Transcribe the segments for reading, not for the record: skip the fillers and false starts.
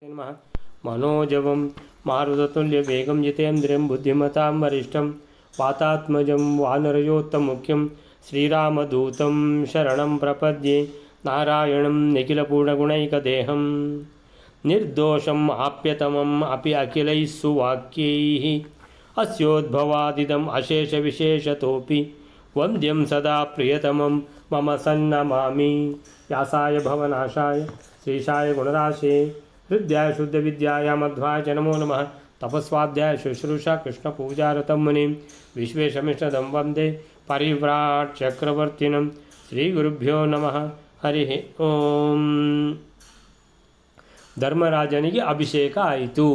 नमः मनोजवं मारुततुल्यवेगं जितेन्द्रियं बुद्धिमतां वरिष्ठं वातात्मजं वानरयोत्तमुख्यं श्रीरामदूतं शरणं प्रपद्ये नारायणं निखिलपूर्णगुणैकदेहं निर्दोषम् आप्यतमम् अपि अखिलैः सुवाक्यैः अस्योद्भवादिदम् अशेषविशेषतोऽपि वन्द्यं सदा प्रियतमं मम सन्नमामि व्यासाय भवनाशाय श्रीशाय गुणराशे हृदयाय शुद्ध विद्याय मध्वाय च नमो नमः तपस्वाध्याय शुश्रूषा कृष्ण पूजारतं मुनिं विश्वेशमिष्टदं वन्दे परिव्राट् चक्रवर्तिनं श्रीगुरुभ्यो नमः हरिः ओಂ. ಧರ್ಮರಾಜನಿಗೆ ಅಭಿಷೇಕ ಆಯಿತು.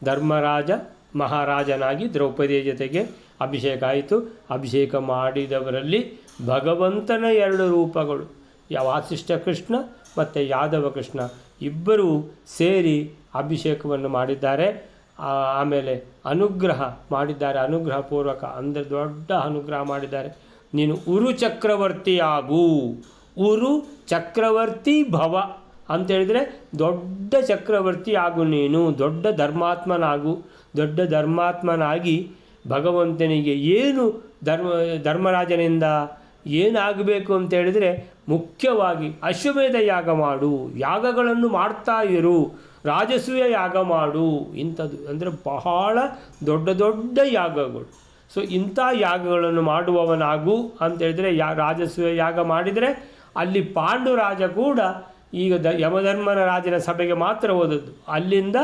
ಧರ್ಮರಾಜ ಮಹಾರಾಜನಾಗಿ ದ್ರೌಪದಿಯ ಜೊತೆಗೆ ಅಭಿಷೇಕ ಆಯಿತು. ಅಭಿಷೇಕ ಮಾಡಿದವರಲ್ಲಿ ಭಗವಂತನ ಎರಡು ರೂಪಗಳು, ವಾಸಿಷ್ಠ ಕೃಷ್ಣ ಮತ್ತು ಯಾದವ ಕೃಷ್ಣ ಇಬ್ಬರೂ ಸೇರಿ ಅಭಿಷೇಕವನ್ನು ಮಾಡಿದ್ದಾರೆ. ಆಮೇಲೆ ಅನುಗ್ರಹ ಮಾಡಿದ್ದಾರೆ, ಅನುಗ್ರಹಪೂರ್ವಕ ಅಂದರೆ ದೊಡ್ಡ ಅನುಗ್ರಹ ಮಾಡಿದ್ದಾರೆ. ನೀನು ಉರು ಚಕ್ರವರ್ತಿಯಾಗು, ಉರು ಚಕ್ರವರ್ತಿ ಭವ ಅಂತೇಳಿದರೆ ದೊಡ್ಡ ಚಕ್ರವರ್ತಿ ಆಗು, ನೀನು ದೊಡ್ಡ ಧರ್ಮಾತ್ಮನಾಗು. ದೊಡ್ಡ ಧರ್ಮಾತ್ಮನಾಗಿ ಭಗವಂತನಿಗೆ ಏನು ಧರ್ಮರಾಜನಿಂದ ಏನಾಗಬೇಕು ಅಂತೇಳಿದರೆ ಮುಖ್ಯವಾಗಿ ಅಶ್ವಮೇಧ ಯಾಗ ಮಾಡು, ಯಾಗಗಳನ್ನು ಮಾಡ್ತಾ ಇರು, ರಾಜಸೂಯ ಯಾಗ ಮಾಡು. ಇಂಥದ್ದು ಅಂದರೆ ಬಹಳ ದೊಡ್ಡ ದೊಡ್ಡ ಯಾಗಗಳು. ಸೊ ಇಂಥ ಯಾಗಗಳನ್ನು ಮಾಡುವವನಾಗು ಅಂತೇಳಿದರೆ ರಾಜಸೂಯ ಯಾಗ ಮಾಡಿದರೆ ಅಲ್ಲಿ ಪಾಂಡುರಾಜ ಕೂಡ ಈಗ ಯಮಧರ್ಮನ ರಾಜನ ಸಭೆಗೆ ಮಾತ್ರ ಹೋದದ್ದು. ಅಲ್ಲಿಂದ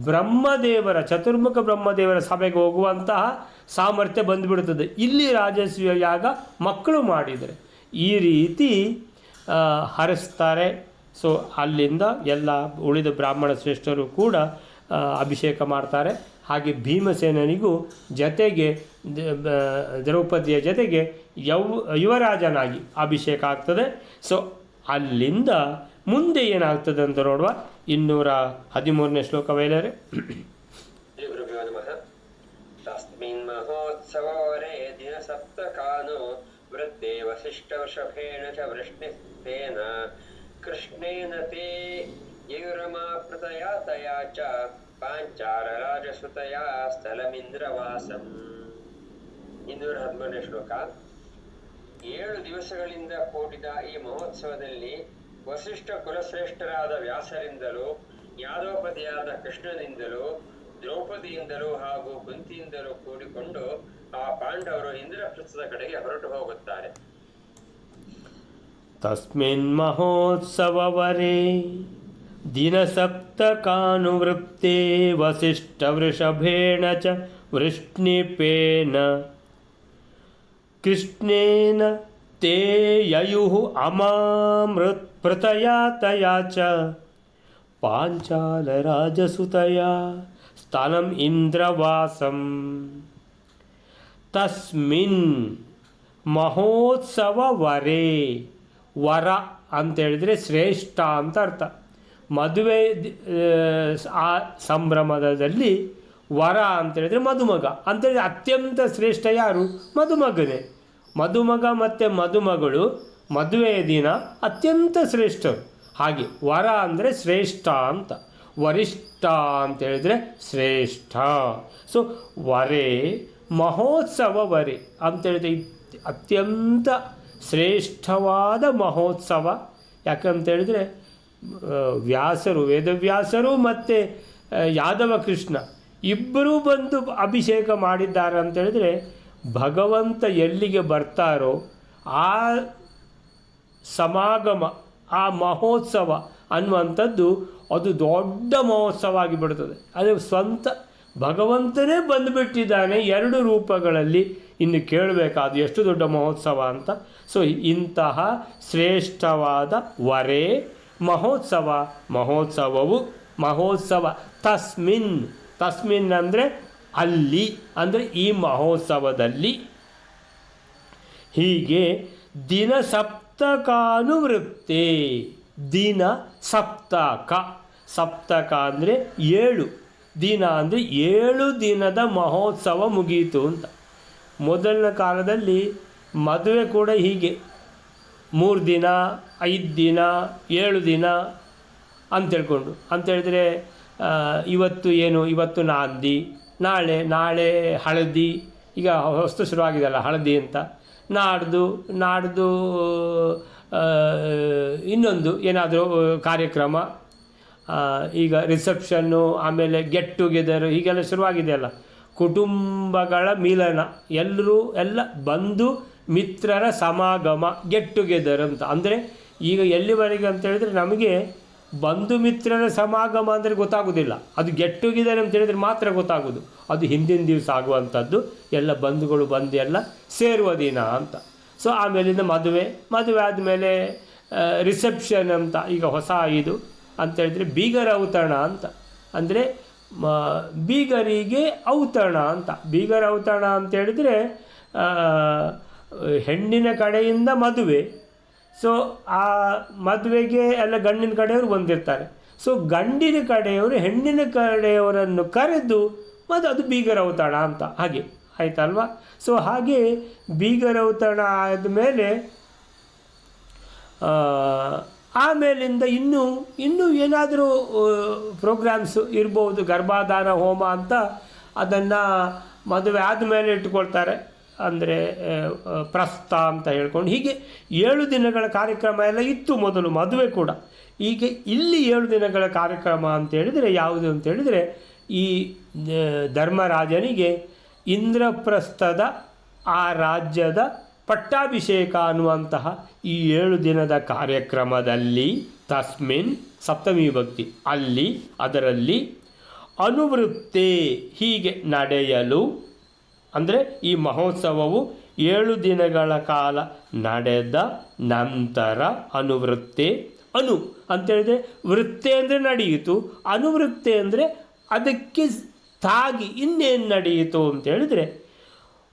ಬ್ರಹ್ಮದೇವರ ಚತುರ್ಮುಖ ಬ್ರಹ್ಮದೇವರ ಸಭೆಗೆ ಹೋಗುವಂತಹ ಸಾಮರ್ಥ್ಯ ಬಂದುಬಿಡುತ್ತದೆ ಇಲ್ಲಿ ರಾಜಸೂಯ ಯಾಗ ಮಕ್ಕಳು ಮಾಡಿದರೆ. ಈ ರೀತಿ ಹರಿಸ್ತಾರೆ. ಸೊ ಅಲ್ಲಿಂದ ಎಲ್ಲ ಉಳಿದ ಬ್ರಾಹ್ಮಣ ಶ್ರೇಷ್ಠರು ಕೂಡ ಅಭಿಷೇಕ ಮಾಡ್ತಾರೆ. ಹಾಗೆ ಭೀಮಸೇನನಿಗೂ ಜೊತೆಗೆ ದ್ರೌಪದಿಯ ಜೊತೆಗೆ ಯುವರಾಜನಾಗಿ ಅಭಿಷೇಕ ಆಗ್ತದೆ. ಸೊ ಅಲ್ಲಿಂದ ಮುಂದೆ ಏನಾಗ್ತದೆ ಅಂತ ನೋಡುವ. 213ನೇ ಶ್ಲೋಕ ವೇಲರೆ. ತಸ್ಮಿನ್ ಮಹೋತ್ಸವವರೇ ದಿನ ಸಪ್ತಕಾನೋ ವೃದ್ಧೇ ವಸಿಷ್ಠವೃಷಭೇಣ ಚ ವೃಷ್ಣಿಸ್ತೇನ ಕೃಷ್ಣೇನ ತೇ ಯಯುರಮಾಪ್ರತಯಾ ತಯಾ ಚ ಪಾಂಚಾಲ ರಾಜಸುತಯಾ ಸ್ಥಳಮಿಂದ್ರವಾಸಂ. 213ನೇ ಶ್ಲೋಕ. 7 ದಿವಸಗಳಿಂದ ಕೂಡಿದ ಈ ಮಹೋತ್ಸವದಲ್ಲಿ ವಸಿಷ್ಠ ಕುಲಶ್ರೇಷ್ಠರಾದ ವ್ಯಾಸರಿಂದಲೂ ಯಾದವಪತಿಯಾದ ಕೃಷ್ಣನಿಂದಲೂ ದ್ರೌಪದಿಯಿಂದಲೂ ಹಾಗೂ ಕುಂತಿಯಿಂದಲೂ ಕೂಡಿಕೊಂಡು ಆ ಪಾಂಡವರು ಇಂದ್ರಪ್ರಸ್ಥದ ಕಡೆಗೆ ಹೊರಟು ಹೋಗುತ್ತಾರೆ. ತಸ್ಮಿನ್ ಮಹೋತ್ಸವವರೇ ದಿನ ಸಪ್ತಕಾನುವೃತ್ತೇ ವಸಿಷ್ಠ ವೃಷಭೇಣ ಚ ವೃಷ್ಣಿಪೇನ ಕೃಷ್ಣೇನ ತೇ ಯಯುಃ ಅಮಾಮೃತ್ ಪೃತಯಾ ತಯಾ ಚ ಪಾಂಚಾಲ ರಾಜಸುತಯಾ ಸ್ಥಾನಂ ಇಂದ್ರವಾಸಂ. ತಸ್ಮಿನ್ ಮಹೋತ್ಸವ ವರೇ, ವರ ಅಂತೇಳಿದರೆ ಶ್ರೇಷ್ಠ ಅಂತ ಅರ್ಥ. ಮದುವೆ ಆ ಸಂಭ್ರಮದಲ್ಲಿ ವರ ಅಂತೇಳಿದರೆ ಮದುಮಗ ಅಂತೇಳಿದರೆ ಅತ್ಯಂತ ಶ್ರೇಷ್ಠ ಯಾರು? ಮದುಮಗನೇ. ಮದುಮಗ ಮತ್ತು ಮದುಮಗಳು ಮದುವೆಯ ದಿನ ಅತ್ಯಂತ ಶ್ರೇಷ್ಠರು. ಹಾಗೆ ವರ ಅಂದರೆ ಶ್ರೇಷ್ಠ ಅಂತ, ವರಿಷ್ಠ ಅಂತೇಳಿದರೆ ಶ್ರೇಷ್ಠ. ಸೊ ವರೇ ಮಹೋತ್ಸವ ವರೆ ಅಂತೇಳಿದರೆ ಅತ್ಯಂತ ಶ್ರೇಷ್ಠವಾದ ಮಹೋತ್ಸವ. ಯಾಕಂತೇಳಿದರೆ ವ್ಯಾಸರು, ವೇದವ್ಯಾಸರು ಮತ್ತು ಯಾದವ ಕೃಷ್ಣ ಇಬ್ಬರೂ ಬಂದು ಅಭಿಷೇಕ ಮಾಡಿದ್ದಾರೆ ಅಂತೇಳಿದರೆ ಭಗವಂತ ಎಲ್ಲಿಗೆ ಬರ್ತಾರೋ ಆ ಸಮಾಗಮ, ಆ ಮಹೋತ್ಸವ ಅನ್ನುವಂಥದ್ದು ಅದು ದೊಡ್ಡ ಮಹೋತ್ಸವ ಆಗಿಬಿಡ್ತದೆ. ಅದು ಸ್ವಂತ ಭಗವಂತನೇ ಬಂದುಬಿಟ್ಟಿದ್ದಾನೆ 2 ರೂಪಗಳಲ್ಲಿ. ಇನ್ನು ಕೇಳಬೇಕಾದ ಎಷ್ಟು ದೊಡ್ಡ ಮಹೋತ್ಸವ ಅಂತ. ಸೊ ಇಂತಹ ಶ್ರೇಷ್ಠವಾದ ವರೇ ಮಹೋತ್ಸವ, ಮಹೋತ್ಸವವು ಮಹೋತ್ಸವ ತಸ್ಮಿನ್, ತಸ್ಮಿನ್ ಅಂದರೆ ಅಲ್ಲಿ, ಅಂದರೆ ಈ ಮಹೋತ್ಸವದಲ್ಲಿ. ಹೀಗೆ ದಿನ ಸಪ್ತಕಾನುವೃತ್ತೇ, ದಿನ ಸಪ್ತಕ, ಸಪ್ತಕ ಅಂದರೆ 7 ದಿನ, ಅಂದರೆ 7 ದಿನದ ಮಹೋತ್ಸವ ಮುಗಿಯಿತು ಅಂತ. ಮೊದಲಿನ ಕಾಲದಲ್ಲಿ ಮದುವೆ ಕೂಡ ಹೀಗೆ 3 ದಿನ, 5 ದಿನ, 7 ದಿನ ಅಂತೇಳ್ಕೊಂಡು ಅಂತೇಳಿದರೆ ಇವತ್ತು ಏನು, ಇವತ್ತು ನಾಂದಿ, ನಾಳೆ ಹಳದಿ, ಈಗ ಹೊಸ್ತು ಶುರುವಾಗಿದೆಯಲ್ಲ ಹಳದಿ ಅಂತ, ನಾಡ್ದು ಇನ್ನೊಂದು ಏನಾದರೂ ಕಾರ್ಯಕ್ರಮ, ಈಗ ರಿಸೆಪ್ಷನ್ನು, ಆಮೇಲೆ ಗೆಟ್ ಟುಗೆದರು ಹೀಗೆಲ್ಲ ಶುರುವಾಗಿದೆಯಲ್ಲ, ಕುಟುಂಬಗಳ ಮಿಲನ, ಎಲ್ಲ ಬಂಧು ಮಿತ್ರರ ಸಮಾಗಮ, ಗೆಟ್ ಟುಗೆದರ್ ಅಂತ. ಅಂದರೆ ಈಗ ಎಲ್ಲಿವರೆಗೆ ಅಂತ ಹೇಳಿದರೆ ನಮಗೆ ಬಂಧು ಮಿತ್ರರ ಸಮಾಗಮ ಅಂದರೆ ಗೊತ್ತಾಗೋದಿಲ್ಲ, ಅದು ಗೆಟ್ ಟುಗೆದರ್ ಅಂತ ಹೇಳಿದರೆ ಮಾತ್ರ ಗೊತ್ತಾಗೋದು. ಅದು ಹಿಂದಿನ ದಿವಸ ಆಗುವಂಥದ್ದು, ಎಲ್ಲ ಬಂಧುಗಳು ಬಂದು ಎಲ್ಲ ಸೇರುವ ದಿನ ಅಂತ. ಸೊ ಆಮೇಲಿಂದ ಮದುವೆ ಆದಮೇಲೆ ರಿಸೆಪ್ಷನ್ ಅಂತ, ಈಗ ಹೊಸ ಇದು ಅಂತೇಳಿದರೆ ಬೀಗರ ಔತಣ ಅಂತ, ಅಂದರೆ ಬೀಗರಿಗೆ ಔತಣ ಅಂತ. ಬೀಗರ ಔತಣ ಅಂತೇಳಿದರೆ ಹೆಣ್ಣಿನ ಕಡೆಯಿಂದ ಮದುವೆ, ಸೊ ಆ ಮದುವೆಗೆ ಎಲ್ಲ ಗಂಡಿನ ಕಡೆಯವರು ಬಂದಿರ್ತಾರೆ. ಸೊ ಗಂಡಿನ ಕಡೆಯವರು ಹೆಣ್ಣಿನ ಕಡೆಯವರನ್ನು ಕರೆದು ಅದು ಬೀಗರ ಔತಣ ಅಂತ, ಹಾಗೆ ಆಯ್ತಲ್ವ. ಸೊ ಹಾಗೆ ಬೀಗರ ಔತಣ ಆದಮೇಲೆ ಆಮೇಲಿಂದ ಇನ್ನೂ ಏನಾದರೂ ಪ್ರೋಗ್ರಾಮ್ಸು ಇರ್ಬೋದು, ಗರ್ಭಾಧಾನ ಹೋಮ ಅಂತ, ಅದನ್ನು ಮದುವೆ ಆದಮೇಲೆ ಇಟ್ಕೊಳ್ತಾರೆ, ಅಂದರೆ ಪ್ರಸ್ತ ಅಂತ ಹೇಳ್ಕೊಂಡು. ಹೀಗೆ 7 ದಿನಗಳ ಕಾರ್ಯಕ್ರಮ ಎಲ್ಲ ಇತ್ತು ಮೊದಲು, ಮದುವೆ ಕೂಡ. ಈಗ ಇಲ್ಲಿ 7 ದಿನಗಳ ಕಾರ್ಯಕ್ರಮ ಅಂತೇಳಿದರೆ ಯಾವುದು ಅಂತೇಳಿದರೆ, ಈ ಧರ್ಮರಾಜನಿಗೆ ಇಂದ್ರಪ್ರಸ್ಥದ ಆ ರಾಜ್ಯದ ಪಟ್ಟಾಭಿಷೇಕ ಅನ್ನುವಂತಹ ಈ 7 ದಿನದ ಕಾರ್ಯಕ್ರಮದಲ್ಲಿ, ತಸ್ಮಿನ್ ಸಪ್ತಮಿ ವಿಭಕ್ತಿ, ಅದರಲ್ಲಿ ಅನುವೃತ್ತೆ ಹೀಗೆ ನಡೆಯಲು, ಅಂದರೆ ಈ ಮಹೋತ್ಸವವು 7 ದಿನಗಳ ಕಾಲ ನಡೆದ ನಂತರ ಅನುವೃತ್ತೆ, ಅಂತೇಳಿದರೆ ವೃತ್ತೆ ಅಂದರೆ ನಡೆಯಿತು, ಅನುವೃತ್ತೆ ಅಂದರೆ ಅದಕ್ಕೆ ತಾಗಿ ಇನ್ನೇನು ನಡೆಯಿತು ಅಂತೇಳಿದರೆ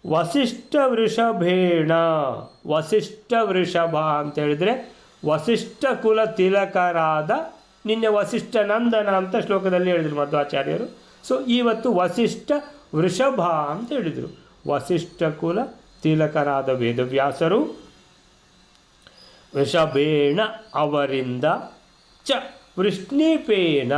ವಸಿಷ್ಠ ವೃಷಭೇಣ, ವಸಿಷ್ಠ ವೃಷಭ ಅಂತೇಳಿದರೆ ವಸಿಷ್ಠ ಕುಲ ತಿಲಕರಾದ, ನಿನ್ನೆ ವಸಿಷ್ಠ ನಂದನ ಅಂತ ಶ್ಲೋಕದಲ್ಲಿ ಹೇಳಿದರು ಮಧ್ವಾಚಾರ್ಯರು. ಸೊ ಇವತ್ತು ವಸಿಷ್ಠ ವೃಷಭ ಅಂತ ಹೇಳಿದರು. ವಸಿಷ್ಠ ಕುಲ ತಿಲಕರಾದ ವೇದವ್ಯಾಸರು ವೃಷಭೇಣ ಅವರಿಂದ, ವೃಷ್ಣಿಪೇನ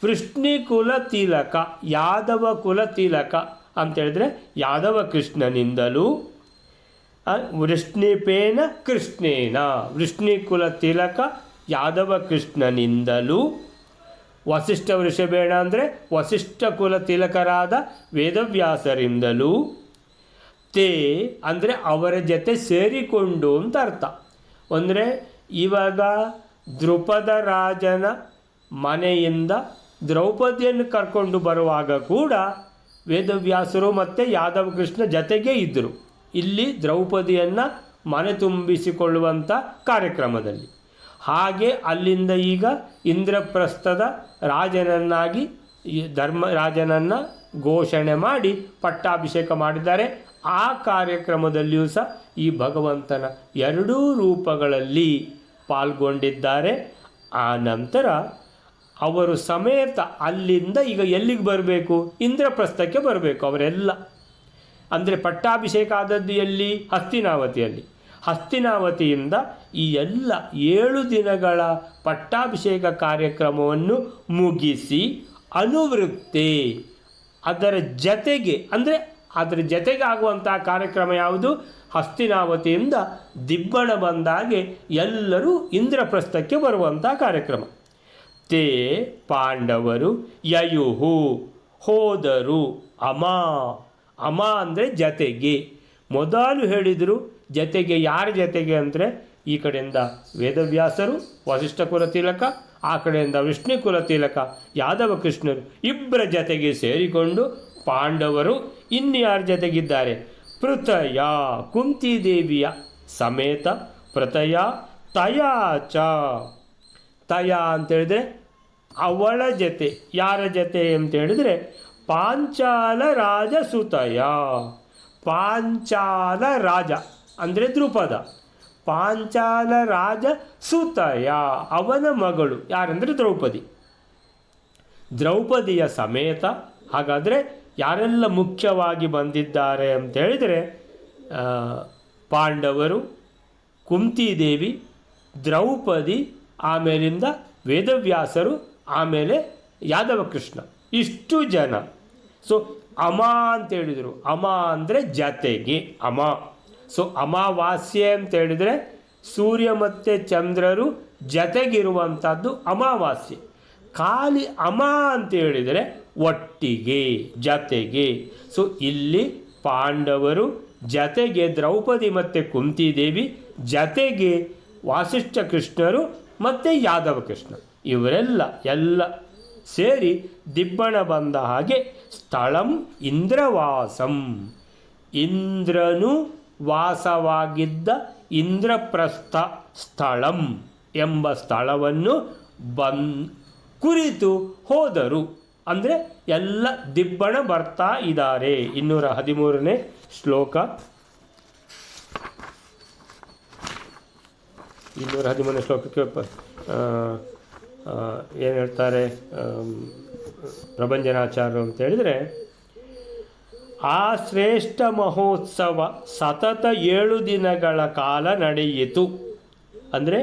ವೃಷ್ಣಿಕುಲ ತಿಲಕ, ಯಾದವ ಕುಲ ತಿಲಕ ಅಂತೇಳಿದರೆ ಯಾದವ ಕೃಷ್ಣನಿಂದಲೂ, ವೃಷ್ಣಿಪೇನ ಕೃಷ್ಣೇನ ವೃಷ್ಣಿಕುಲ ತಿಲಕ ಯಾದವ ಕೃಷ್ಣನಿಂದಲೂ, ವಸಿಷ್ಠ ವೃಷಭೇಣ ಅಂದರೆ ವಸಿಷ್ಠ ಕುಲ ತಿಲಕರಾದ ವೇದವ್ಯಾಸರಿಂದಲೂ, ತೇ ಅಂದರೆ ಅವರ ಜೊತೆ ಸೇರಿಕೊಂಡು ಅಂತ ಅರ್ಥ. ಅಂದರೆ ಇವಾಗ ದ್ರುಪದ ರಾಜನ ಮನೆಯಿಂದ ದ್ರೌಪದಿಯನ್ನು ಕರ್ಕೊಂಡು ಬರುವಾಗ ಕೂಡ ವೇದವ್ಯಾಸರು ಮತ್ತು ಯಾದವ ಕೃಷ್ಣ ಜೊತೆಗೇ ಇದ್ದರು. ಇಲ್ಲಿ ದ್ರೌಪದಿಯನ್ನು ಮನೆ ತುಂಬಿಸಿಕೊಳ್ಳುವಂಥ ಕಾರ್ಯಕ್ರಮದಲ್ಲಿ. ಹಾಗೆ ಅಲ್ಲಿಂದ ಈಗ ಇಂದ್ರಪ್ರಸ್ಥದ ರಾಜನನ್ನಾಗಿ ಧರ್ಮರಾಜನನ್ನು ಘೋಷಣೆ ಮಾಡಿ ಪಟ್ಟಾಭಿಷೇಕ ಮಾಡಿದ್ದಾರೆ. ಆ ಕಾರ್ಯಕ್ರಮದಲ್ಲಿಯೂ ಸಹ ಈ ಭಗವಂತನ 2 ರೂಪಗಳಲ್ಲಿ ಪಾಲ್ಗೊಂಡಿದ್ದಾರೆ. ಆ ನಂತರ ಅವರು ಸಮೇತ ಅಲ್ಲಿಂದ ಈಗ ಎಲ್ಲಿಗೆ ಬರಬೇಕು, ಇಂದ್ರಪ್ರಸ್ಥಕ್ಕೆ ಬರಬೇಕು ಅವರೆಲ್ಲ. ಅಂದರೆ ಪಟ್ಟಾಭಿಷೇಕ ಆದದ್ದು ಎಲ್ಲಿ, ಹಸ್ತಿನಾವತಿಯಲ್ಲಿ. ಹಸ್ತಿನಾವತಿಯಿಂದ ಈ ಎಲ್ಲ 7 ದಿನಗಳ ಪಟ್ಟಾಭಿಷೇಕ ಕಾರ್ಯಕ್ರಮವನ್ನು ಮುಗಿಸಿ ಅನುವೃತ್ತೆ, ಅದರ ಜೊತೆಗೆ, ಅಂದರೆ ಅದರ ಜೊತೆಗೆ ಆಗುವಂಥ ಕಾರ್ಯಕ್ರಮ ಯಾವುದು, ಹಸ್ತಿನಾವತಿಯಿಂದ ದಿಬ್ಬಣ ಬಂದಾಗೆ ಎಲ್ಲರೂ ಇಂದ್ರಪ್ರಸ್ಥಕ್ಕೆ ಬರುವಂಥ ಕಾರ್ಯಕ್ರಮ. ತೇ ಪಾಂಡವರು ಯಯುಹು ಹೋದರು, ಅಮ ಅಂದರೆ ಜತೆಗೆ. ಮೊದಲು ಹೇಳಿದರು ಜತೆಗೆ, ಯಾರ ಜೊತೆಗೆ ಅಂದರೆ ಈ ಕಡೆಯಿಂದ ವೇದವ್ಯಾಸರು ವಸಿಷ್ಠ ಕುಲ ತಿಲಕ, ಆ ಕಡೆಯಿಂದ ವಿಷ್ಣು ಕುಲ ತಿಲಕ ಯಾದವ ಕೃಷ್ಣರು, ಇಬ್ಬರ ಜೊತೆಗೆ ಸೇರಿಕೊಂಡು ಪಾಂಡವರು ಇನ್ಯಾರ ಜೊತೆಗಿದ್ದಾರೆ, ಪೃಥಯ ಕುಂತಿದೇವಿಯ ಸಮೇತ, ಪೃಥಯ ತಯಾಚ, ತಯ ಅಂತೇಳಿದರೆ ಅವಳ ಜೊತೆ. ಯಾರ ಜೊತೆ ಅಂತೇಳಿದರೆ ಪಾಂಚಾಲ ರಾಜ ಸುತಯ, ಪಾಂಚಾಲ ರಾಜ ಅಂದರೆ ದ್ರುಪದ, ಪಾಂಚಾಲ ರಾಜ ಸುತಯ ಅವನ ಮಗಳು ಯಾರೆಂದರೆ ದ್ರೌಪದಿಯ ಸಮೇತ. ಹಾಗಾದರೆ ಯಾರೆಲ್ಲ ಮುಖ್ಯವಾಗಿ ಬಂದಿದ್ದಾರೆ ಅಂತೇಳಿದರೆ ಪಾಂಡವರು, ಕುಂತಿದೇವಿ, ದ್ರೌಪದಿ, ಆಮೇಲಿಂದ ವೇದವ್ಯಾಸರು, ಆಮೇಲೆ ಯಾದವ ಕೃಷ್ಣ, ಇಷ್ಟು ಜನ. ಸೊ ಅಮ ಅಂತ ಹೇಳಿದರು. ಅಮ ಅಂದರೆ ಜತೆಗೆ ಅಮ. ಸೊ ಅಮಾವಾಸ್ಯೆ ಅಂತ ಹೇಳಿದರೆ ಸೂರ್ಯ ಮತ್ತು ಚಂದ್ರರು ಜತೆಗಿರುವಂಥದ್ದು ಅಮಾವಾಸ್ಯೆ. ಖಾಲಿ ಅಮ ಅಂತ ಹೇಳಿದರೆ ಒಟ್ಟಿಗೆ, ಜತೆಗೆ. ಸೊ ಇಲ್ಲಿ ಪಾಂಡವರು ಜತೆಗೆ ದ್ರೌಪದಿ ಮತ್ತು ಕುಂತಿದೇವಿ, ಜತೆಗೆ ವಾಸಿಷ್ಠ ಕೃಷ್ಣರು ಮತ್ತು ಯಾದವ ಕೃಷ್ಣ, ಇವರೆಲ್ಲ ಸೇರಿ ದಿಬ್ಬಣ ಬಂದ ಹಾಗೆ ಸ್ಥಳಂ ಇಂದ್ರವಾಸಂ, ಇಂದ್ರನು ವಾಸವಾಗಿದ್ದ ಇಂದ್ರಪ್ರಸ್ಥ ಸ್ಥಳಂ ಎಂಬ ಸ್ಥಳವನ್ನು ಕುರಿತು ಹೋದರು. ಅಂದರೆ ಎಲ್ಲ ದಿಬ್ಬಣ ಬರ್ತಾ ಇದ್ದಾರೆ. 213ನೇ ಶ್ಲೋಕ. 213ನೇ ಶ್ಲೋಕಕ್ಕೆ ಏನು ಹೇಳ್ತಾರೆ ಪ್ರಭಂಜನಾಚಾರ್ಯರು ಅಂತ ಹೇಳಿದರೆ, ಆ ಶ್ರೇಷ್ಠ ಮಹೋತ್ಸವ ಸತತ 7 ದಿನಗಳ ಕಾಲ ನಡೆಯಿತು. ಅಂದರೆ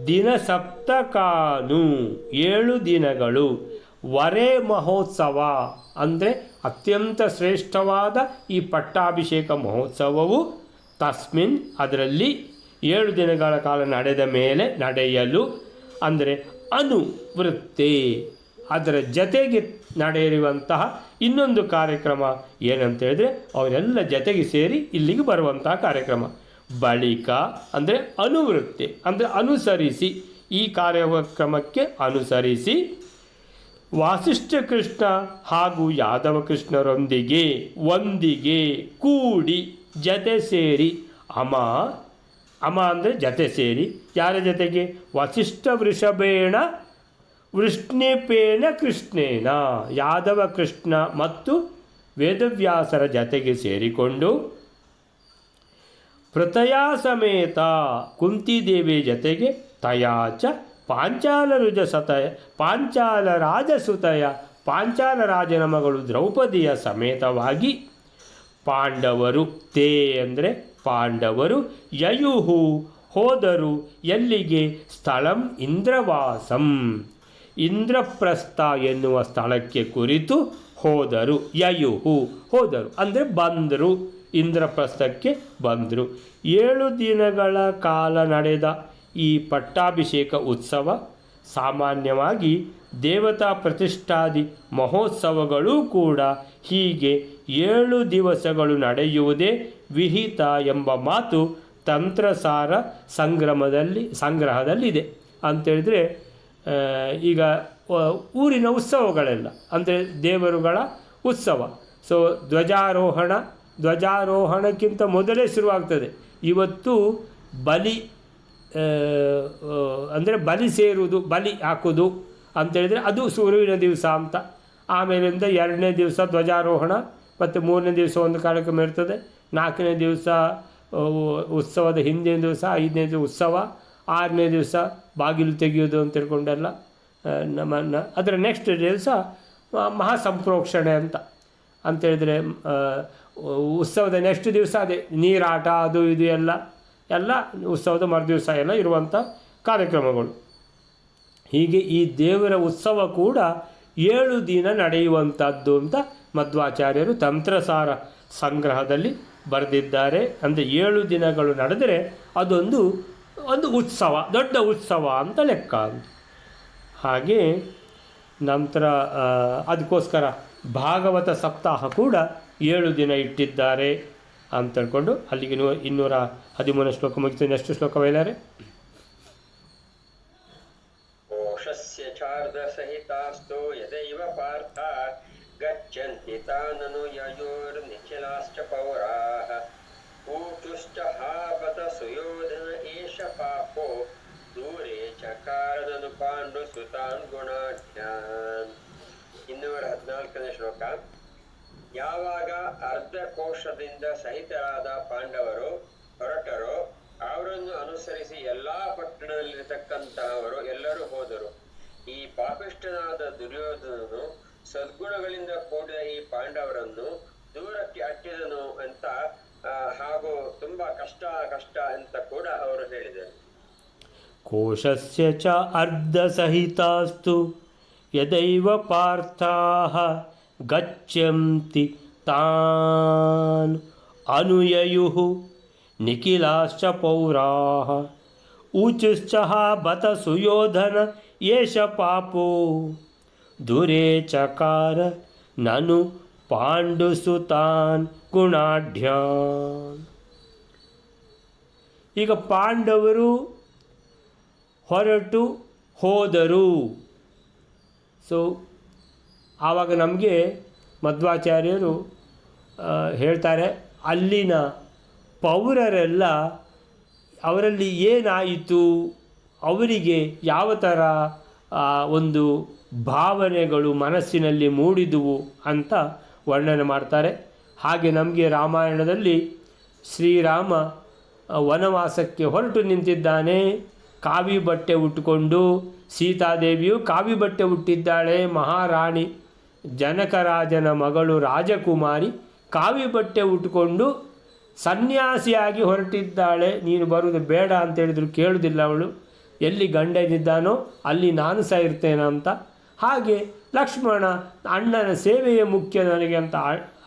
ದಿನ ಸಪ್ತಕಾನು 7 ದಿನಗಳು. ವರೆ ಮಹೋತ್ಸವ ಅಂದರೆ ಅತ್ಯಂತ ಶ್ರೇಷ್ಠವಾದ ಈ ಪಟ್ಟಾಭಿಷೇಕ ಮಹೋತ್ಸವವು ತಸ್ಮಿನ್ ಅದರಲ್ಲಿ 7 ದಿನಗಳ ಕಾಲ ನಡೆದ ಮೇಲೆ ನಡೆಯಲು, ಅಂದರೆ ಅನುವೃತ್ತಿ ಅದರ ಜತೆಗೆ ನಡೆಯುವಂತಹ ಇನ್ನೊಂದು ಕಾರ್ಯಕ್ರಮ ಏನಂತ ಹೇಳಿದ್ರೆ ಅವರೆಲ್ಲ ಜತೆಗೆ ಸೇರಿ ಇಲ್ಲಿಗೆ ಬರುವಂತಹ ಕಾರ್ಯಕ್ರಮ. ಬಳಿಕ ಅಂದರೆ ಅನುವೃತ್ತಿ ಅಂದರೆ ಅನುಸರಿಸಿ, ಈ ಕಾರ್ಯಕ್ರಮಕ್ಕೆ ಅನುಸರಿಸಿ ವಾಸಿಷ್ಠ ಕೃಷ್ಣ ಹಾಗೂ ಯಾದವ ಕೃಷ್ಣರೊಂದಿಗೆ ಒಂದಿಗೆ ಕೂಡಿ ಜತೆ ಸೇರಿ, ಅಮ ಅಂದರೆ ಜತೆ ಸೇರಿ, ಯಾರ ಜತೆಗೆ? ವಸಿಷ್ಠ ವೃಷಭೇಣ ವೃಷ್ಣಿಪೇನ ಕೃಷ್ಣೇನ, ಯಾದವ ಕೃಷ್ಣ ಮತ್ತು ವೇದವ್ಯಾಸರ ಜತೆಗೆ ಸೇರಿಕೊಂಡು ಪೃಥಯಾ ಸಮೇತ ಕುಂತಿದೇವಿ ಜತೆಗೆ ತಯಾಚ ಪಾಂಚಾಲ ರಾಜಸುತಯ ಪಾಂಚಾಲ ರಾಜನ ಮಗಳು ದ್ರೌಪದಿಯ ಸಮೇತವಾಗಿ ಪಾಂಡವರು, ತೇ ಅಂದರೆ ಪಾಂಡವರು, ಯಯುಹು ಹೋದರು. ಎಲ್ಲಿಗೆ? ಸ್ಥಳಂ ಇಂದ್ರವಾಸಂ, ಇಂದ್ರಪ್ರಸ್ಥ ಎನ್ನುವ ಸ್ಥಳಕ್ಕೆ ಕುರಿತು ಹೋದರು. ಯಯುಹು ಹೋದರು ಅಂದರೆ ಬಂದರು, ಇಂದ್ರಪ್ರಸ್ಥಕ್ಕೆ ಬಂದರು. 7 ದಿನಗಳ ಕಾಲ ನಡೆದ ಈ ಪಟ್ಟಾಭಿಷೇಕ ಉತ್ಸವ ಸಾಮಾನ್ಯವಾಗಿ ದೇವತಾ ಪ್ರತಿಷ್ಠಾದಿ ಮಹೋತ್ಸವಗಳೂ ಕೂಡ ಹೀಗೆ 7 ದಿವಸಗಳು ನಡೆಯುವುದೇ ವಿಹಿತ ಎಂಬ ಮಾತು ತಂತ್ರಸಾರ ಸಂಗ್ರಹದಲ್ಲಿದೆ. ಅಂಥೇಳಿದರೆ ಈಗ ಊರಿನ ಉತ್ಸವಗಳೆಲ್ಲ ಅಂದರೆ ದೇವರುಗಳ ಉತ್ಸವ. ಸೊ ಧ್ವಜಾರೋಹಣಕ್ಕಿಂತ ಮೊದಲೇ ಶುರುವಾಗ್ತದೆ. ಇವತ್ತು ಬಲಿ ಅಂದರೆ ಬಲಿ ಸೇರುವುದು, ಬಲಿ ಹಾಕೋದು ಅಂತೇಳಿದರೆ ಅದು ಶುರುವಿನ ದಿವಸ ಅಂತ. ಆಮೇಲಿಂದ 2ನೇ ದಿವಸ ಧ್ವಜಾರೋಹಣ, ಮತ್ತು 3ನೇ ದಿವಸ ಒಂದು ಕಾರ್ಯಕ್ರಮ ಇರ್ತದೆ, 4ನೇ ದಿವಸ ಉತ್ಸವದ ಹಿಂದಿನ ದಿವಸ, 5ನೇ ದಿವಸ ಉತ್ಸವ, 6ನೇ ದಿವಸ ಬಾಗಿಲು ತೆಗೆಯೋದು ಅಂತ ತಿಳ್ಕೊಂಡೆಲ್ಲ ನಮ್ಮನ್ನು. ಅದರ ನೆಕ್ಸ್ಟ್ ದಿವಸ ಮಹಾಸಂಪ್ರೋಕ್ಷಣೆ ಅಂತೇಳಿದರೆ ಉತ್ಸವದ ನೆಕ್ಸ್ಟ್ ದಿವಸ ಅದೇ ನೀರಾಟ ಅದು ಇದು ಎಲ್ಲ ಉತ್ಸವದ ಮರುದಿವಸ ಎಲ್ಲ ಇರುವಂಥ ಕಾರ್ಯಕ್ರಮಗಳು. ಹೀಗೆ ಈ ದೇವರ ಉತ್ಸವ ಕೂಡ 7 ದಿನ ನಡೆಯುವಂಥದ್ದು ಅಂತ ಮಧ್ವಾಚಾರ್ಯರು ತಂತ್ರಸಾರ ಸಂಗ್ರಹದಲ್ಲಿ ಬರೆದಿದ್ದಾರೆ. ಅಂದರೆ 7 ದಿನಗಳು ನಡೆದರೆ ಅದೊಂದು ಉತ್ಸವ, ದೊಡ್ಡ ಉತ್ಸವ ಅಂತ ಲೆಕ್ಕ. ಹಾಗೆ ನಂತರ ಅದಕ್ಕೋಸ್ಕರ ಭಾಗವತ ಸಪ್ತಾಹ ಕೂಡ 7 ದಿನ ಇಟ್ಟಿದ್ದಾರೆ ಅಂತ ಹೇಳ್ಕೊಂಡು ಅಲ್ಲಿಗೆ 213 ಶ್ಲೋಕ ಮುಗಿತು. ನೆಕ್ಸ್ಟ್ ಶ್ಲೋಕ ಬಯಲಾರೆ. ಕೋಶಸ್ಯ ಚಾರ್ಧ ಸಹಿತಾಸ್ತು ಯದೈವ ಪಾರ್ಥ ಗಚ್ಚಂತಿ ತಾನನು ಯಯೋರ್ನಿಖಿಲಾಶ್ಚ ಪೌರಾಃ ಊಚುಶ್ಚ ಹಾಪತ ಸುಯೋಧನ ಏಷ ಪಾಪೋ ದೂರೇ ಚಕಾರದನು ಪಾಂಡು ಸುತಾನ್ ಗುಣಾಢ್ಯಾನ್. 214ನೇ ಶ್ಲೋಕ. ಯಾವಾಗ ಅರ್ಧಕೋಶದಿಂದ ಸಹಿತರಾದ ಪಾಂಡವರು ಹೊರಟರೋ ಅವರನ್ನು ಅನುಸರಿಸಿ ಎಲ್ಲಾ ಪಟ್ಟಣದಲ್ಲಿರತಕ್ಕಂತಹವರು ಎಲ್ಲರೂ ಹೋದರು. ಈ ಪಾಪಿಷ್ಠನಾದ ದುರ್ಯೋಧನನು ಸದ್ಗುಣಗಳಿಂದ ಕೂಡಿದ ಈ ಪಾಂಡವರನ್ನು ದೂರಕ್ಕೆ ಅಟ್ಟಿದನು ಅಂತ ಹಾಗೂ ತುಂಬಾ ಕಷ್ಟ ಅಂತ ಕೂಡ ಅವರು ಹೇಳಿದರು. ಕೋಶಸ್ಯ ಚ ಅರ್ಧಸಹಿತಾಸ್ತು ಯದೈವ ಪಾರ್ಥಾಃ ಗಚ್ಚಂತಿ ತಾನ್ ಅನುಯಯುಃ ನಿಖಿಲಾಶ್ಚ ಪೌರಾಃ ಊಚುಶ್ಚ ಬತ ಸುಯೋಧನ ಏಷ ಪಾಪೋ ದುರೇ ಚಕಾರ ನನು ಪಾಂಡುಸುತಾನ್ ಗುಣಾಢ್ಯಾನ್. ಈಗ ಪಾಂಡವರು ಹೊರಟು ಹೋದರು. ಸೊ ಆವಾಗ ನಮಗೆ ಮಧ್ವಾಚಾರ್ಯರು ಹೇಳ್ತಾರೆ, ಅಲ್ಲಿನ ಪೌರರೆಲ್ಲ ಅವರಲ್ಲಿ ಏನಾಯಿತು, ಅವರಿಗೆ ಯಾವ ಥರ ಒಂದು ಭಾವನೆಗಳು ಮನಸ್ಸಿನಲ್ಲಿ ಮೂಡಿದುವು ಅಂತ ವರ್ಣನೆ ಮಾಡ್ತಾರೆ. ಹಾಗೆ ನಮಗೆ ರಾಮಾಯಣದಲ್ಲಿ ಶ್ರೀರಾಮ ವನವಾಸಕ್ಕೆ ಹೊರಟು ನಿಂತಿದ್ದಾನೆ, ಕಾವಿ ಬಟ್ಟೆ ಉಟ್ಟುಕೊಂಡು. ಸೀತಾದೇವಿಯು ಕಾವಿ ಬಟ್ಟೆ ಉಟ್ಟಿದ್ದಾಳೆ, ಮಹಾರಾಣಿ ಜನಕರಾಜನ ಮಗಳು ರಾಜಕುಮಾರಿ ಕಾವಿ ಬಟ್ಟೆ ಉಟ್ಟುಕೊಂಡು ಸನ್ಯಾಸಿಯಾಗಿ ಹೊರಟಿದ್ದಾಳೆ. ನೀನು ಬರುವುದು ಬೇಡ ಅಂತೇಳಿದ್ರು ಕೇಳುವುದಿಲ್ಲ ಅವಳು. ಎಲ್ಲಿ ಗಂಡನಿದ್ದಾನೋ ಅಲ್ಲಿ ನಾನು ಸಹ ಇರ್ತೇನೆ ಅಂತ. ಹಾಗೆ ಲಕ್ಷ್ಮಣ ಅಣ್ಣನ ಸೇವೆಯೇ ಮುಖ್ಯ ನನಗೆ ಅಂತ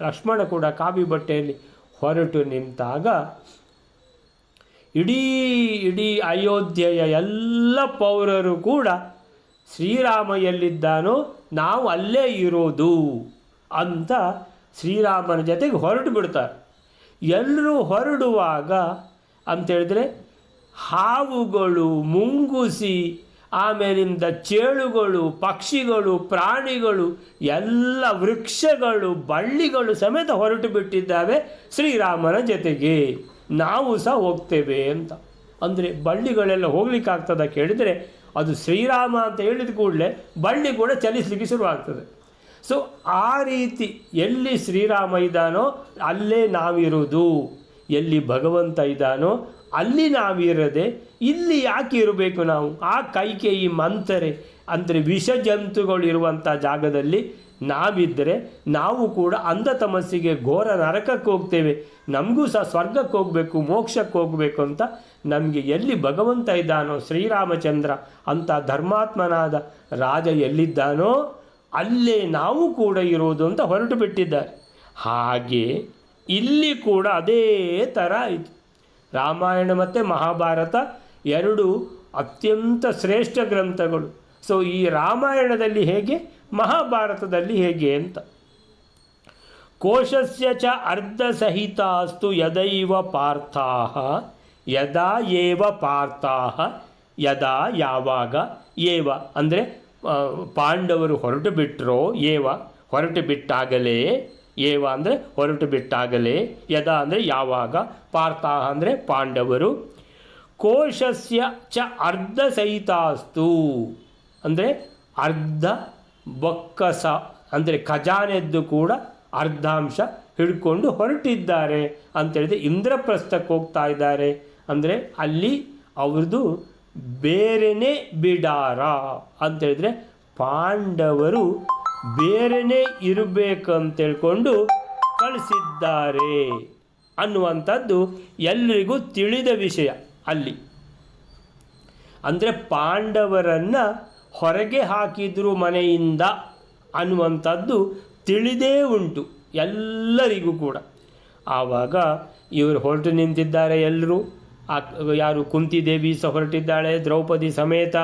ಲಕ್ಷ್ಮಣ ಕೂಡ ಕಾವಿ ಬಟ್ಟೆಯಲ್ಲಿ ಹೊರಟು ನಿಂತಾಗ ಇಡೀ ಅಯೋಧ್ಯೆಯ ಎಲ್ಲ ಪೌರರು ಕೂಡ ಶ್ರೀರಾಮ ಎಲ್ಲಿದ್ದಾನೋ ನಾವು ಅಲ್ಲೇ ಇರೋದು ಅಂತ ಶ್ರೀರಾಮನ ಜೊತೆಗೆ ಹೊರಟು ಬಿಡ್ತಾರೆ. ಎಲ್ಲರೂ ಹೊರಡುವಾಗ ಅಂತೇಳಿದ್ರೆ ಹಾವುಗಳು, ಮುಂಗುಸಿ, ಆಮೇಲಿಂದ ಚೇಳುಗಳು, ಪಕ್ಷಿಗಳು, ಪ್ರಾಣಿಗಳು, ಎಲ್ಲ ವೃಕ್ಷಗಳು, ಬಳ್ಳಿಗಳು ಸಮೇತ ಹೊರಟು ಬಿಟ್ಟಿದ್ದಾವೆ ಶ್ರೀರಾಮನ ಜೊತೆಗೆ. ನಾವು ಸಹ ಹೋಗ್ತೇವೆ ಅಂತ. ಅಂದರೆ ಬಳ್ಳಿಗಳೆಲ್ಲ ಹೋಗ್ಲಿಕ್ಕಾಗ್ತದ ಕೇಳಿದರೆ ಅದು ಶ್ರೀರಾಮ ಅಂತ ಹೇಳಿದ ಕೂಡಲೇ ಬಳ್ಳಿ ಕೂಡ ಚಲಿಸಲಿಕ್ಕೆ ಶುರುವಾಗ್ತದೆ. ಸೊ ಆ ರೀತಿ ಎಲ್ಲಿ ಶ್ರೀರಾಮ ಇದ್ದಾನೋ ಅಲ್ಲೇ ನಾವಿರೋದು, ಎಲ್ಲಿ ಭಗವಂತ ಇದ್ದಾನೋ ಅಲ್ಲಿ ನಾವಿರದೆ ಇಲ್ಲಿ ಯಾಕೆ ಇರಬೇಕು ನಾವು? ಆ ಕೈಕೇಯಿ ಮಂಥರೆ ಅಂದರೆ ವಿಷ ಜಂತುಗಳು ಇರುವಂಥ ಜಾಗದಲ್ಲಿ ನಾವಿದ್ದರೆ ನಾವು ಕೂಡ ಅಂಧ ತಮಸ್ಸಿಗೆ ಘೋರ ನರಕಕ್ಕೆ ಹೋಗ್ತೇವೆ. ನಮಗೂ ಸಹ ಸ್ವರ್ಗಕ್ಕೆ ಹೋಗಬೇಕು, ಮೋಕ್ಷಕ್ಕೆ ಹೋಗಬೇಕು ಅಂತ ನಮಗೆ ಎಲ್ಲಿ ಭಗವಂತ ಇದ್ದಾನೋ ಶ್ರೀರಾಮಚಂದ್ರ ಅಂತ ಧರ್ಮಾತ್ಮನಾದ ರಾಜ ಎಲ್ಲಿದ್ದಾನೋ ಅಲ್ಲೇ ನಾವು ಕೂಡ ಇರೋದು ಅಂತ ಹೊರಟು ಬಿಟ್ಟಿದ್ದಾರೆ. ಹಾಗೆ ಇಲ್ಲಿ ಕೂಡ ಅದೇ ಥರ ಆಯಿತು. ರಾಮಾಯಣ ಮತ್ತು ಮಹಾಭಾರತ ಎರಡು ಅತ್ಯಂತ ಶ್ರೇಷ್ಠ ಗ್ರಂಥಗಳು. ಸೊ ಈ ರಾಮಾಯಣದಲ್ಲಿ ಹೇಗೆ, ಮಹಾಭಾರತದಲ್ಲಿ ಹೇಗೆ ಅಂತ. ಕೋಶಸ್ಯ ಚ ಅರ್ಧಸಹಿತಾಸ್ತು ಯದೈವ ಪಾರ್ಥಾಃ ಯದಾ ಏವ ಪಾರ್ಥಾಃ ಯದಾ ಯಾವಾಗ, ಏವ ಅಂದರೆ ಪಾಂಡವರು ಹೊರಟು ಬಿಟ್ಟರೋ, ಏವ ಹೊರಟು ಬಿಟ್ಟಾಗಲೇ, ಏವ ಅಂದರೆ ಹೊರಟು ಬಿಟ್ಟಾಗಲೇ, ಯದಾ ಅಂದರೆ ಯಾವಾಗ, ಪಾರ್ಥಾಃ ಅಂದರೆ ಪಾಂಡವರು. ಕೋಶಸ್ಯ ಚ ಅರ್ಧಸಹಿತಾಸ್ತು ಅಂದರೆ ಅರ್ಧ ಬೊಕ್ಕಸ ಅಂದರೆ ಖಜಾನೆದ್ದು ಕೂಡ ಅರ್ಧಾಂಶ ಹಿಡ್ಕೊಂಡು ಹೊರಟಿದ್ದಾರೆ ಅಂತೇಳಿದರೆ ಇಂದ್ರಪ್ರಸ್ಥಕ್ಕೆ ಹೋಗ್ತಾ ಇದ್ದಾರೆ. ಅಂದರೆ ಅಲ್ಲಿ ಅವ್ರದ್ದು ಬೇರೆನೇ ಬಿಡಾರ ಅಂತೇಳಿದರೆ ಪಾಂಡವರು ಬೇರೆನೇ ಇರಬೇಕಂತೇಳ್ಕೊಂಡು ಕಳಿಸಿದ್ದಾರೆ ಅನ್ನುವಂಥದ್ದು ಎಲ್ರಿಗೂ ತಿಳಿದ ವಿಷಯ. ಅಲ್ಲಿ ಅಂದರೆ ಪಾಂಡವರನ್ನು ಹೊರಗೆ ಹಾಕಿದ್ರು ಮನೆಯಿಂದ ಅನ್ನುವಂಥದ್ದು ತಿಳಿದೇ ಉಂಟು ಎಲ್ಲರಿಗೂ ಕೂಡ. ಆವಾಗ ಇವರು ಹೊರಟು ನಿಂತಿದ್ದಾರೆ ಎಲ್ಲರೂ. ಯಾರು ಕುಂತಿದೇವಿ ಸಹ ಹೊರಟಿದ್ದಾಳೆ ದ್ರೌಪದಿ ಸಮೇತ.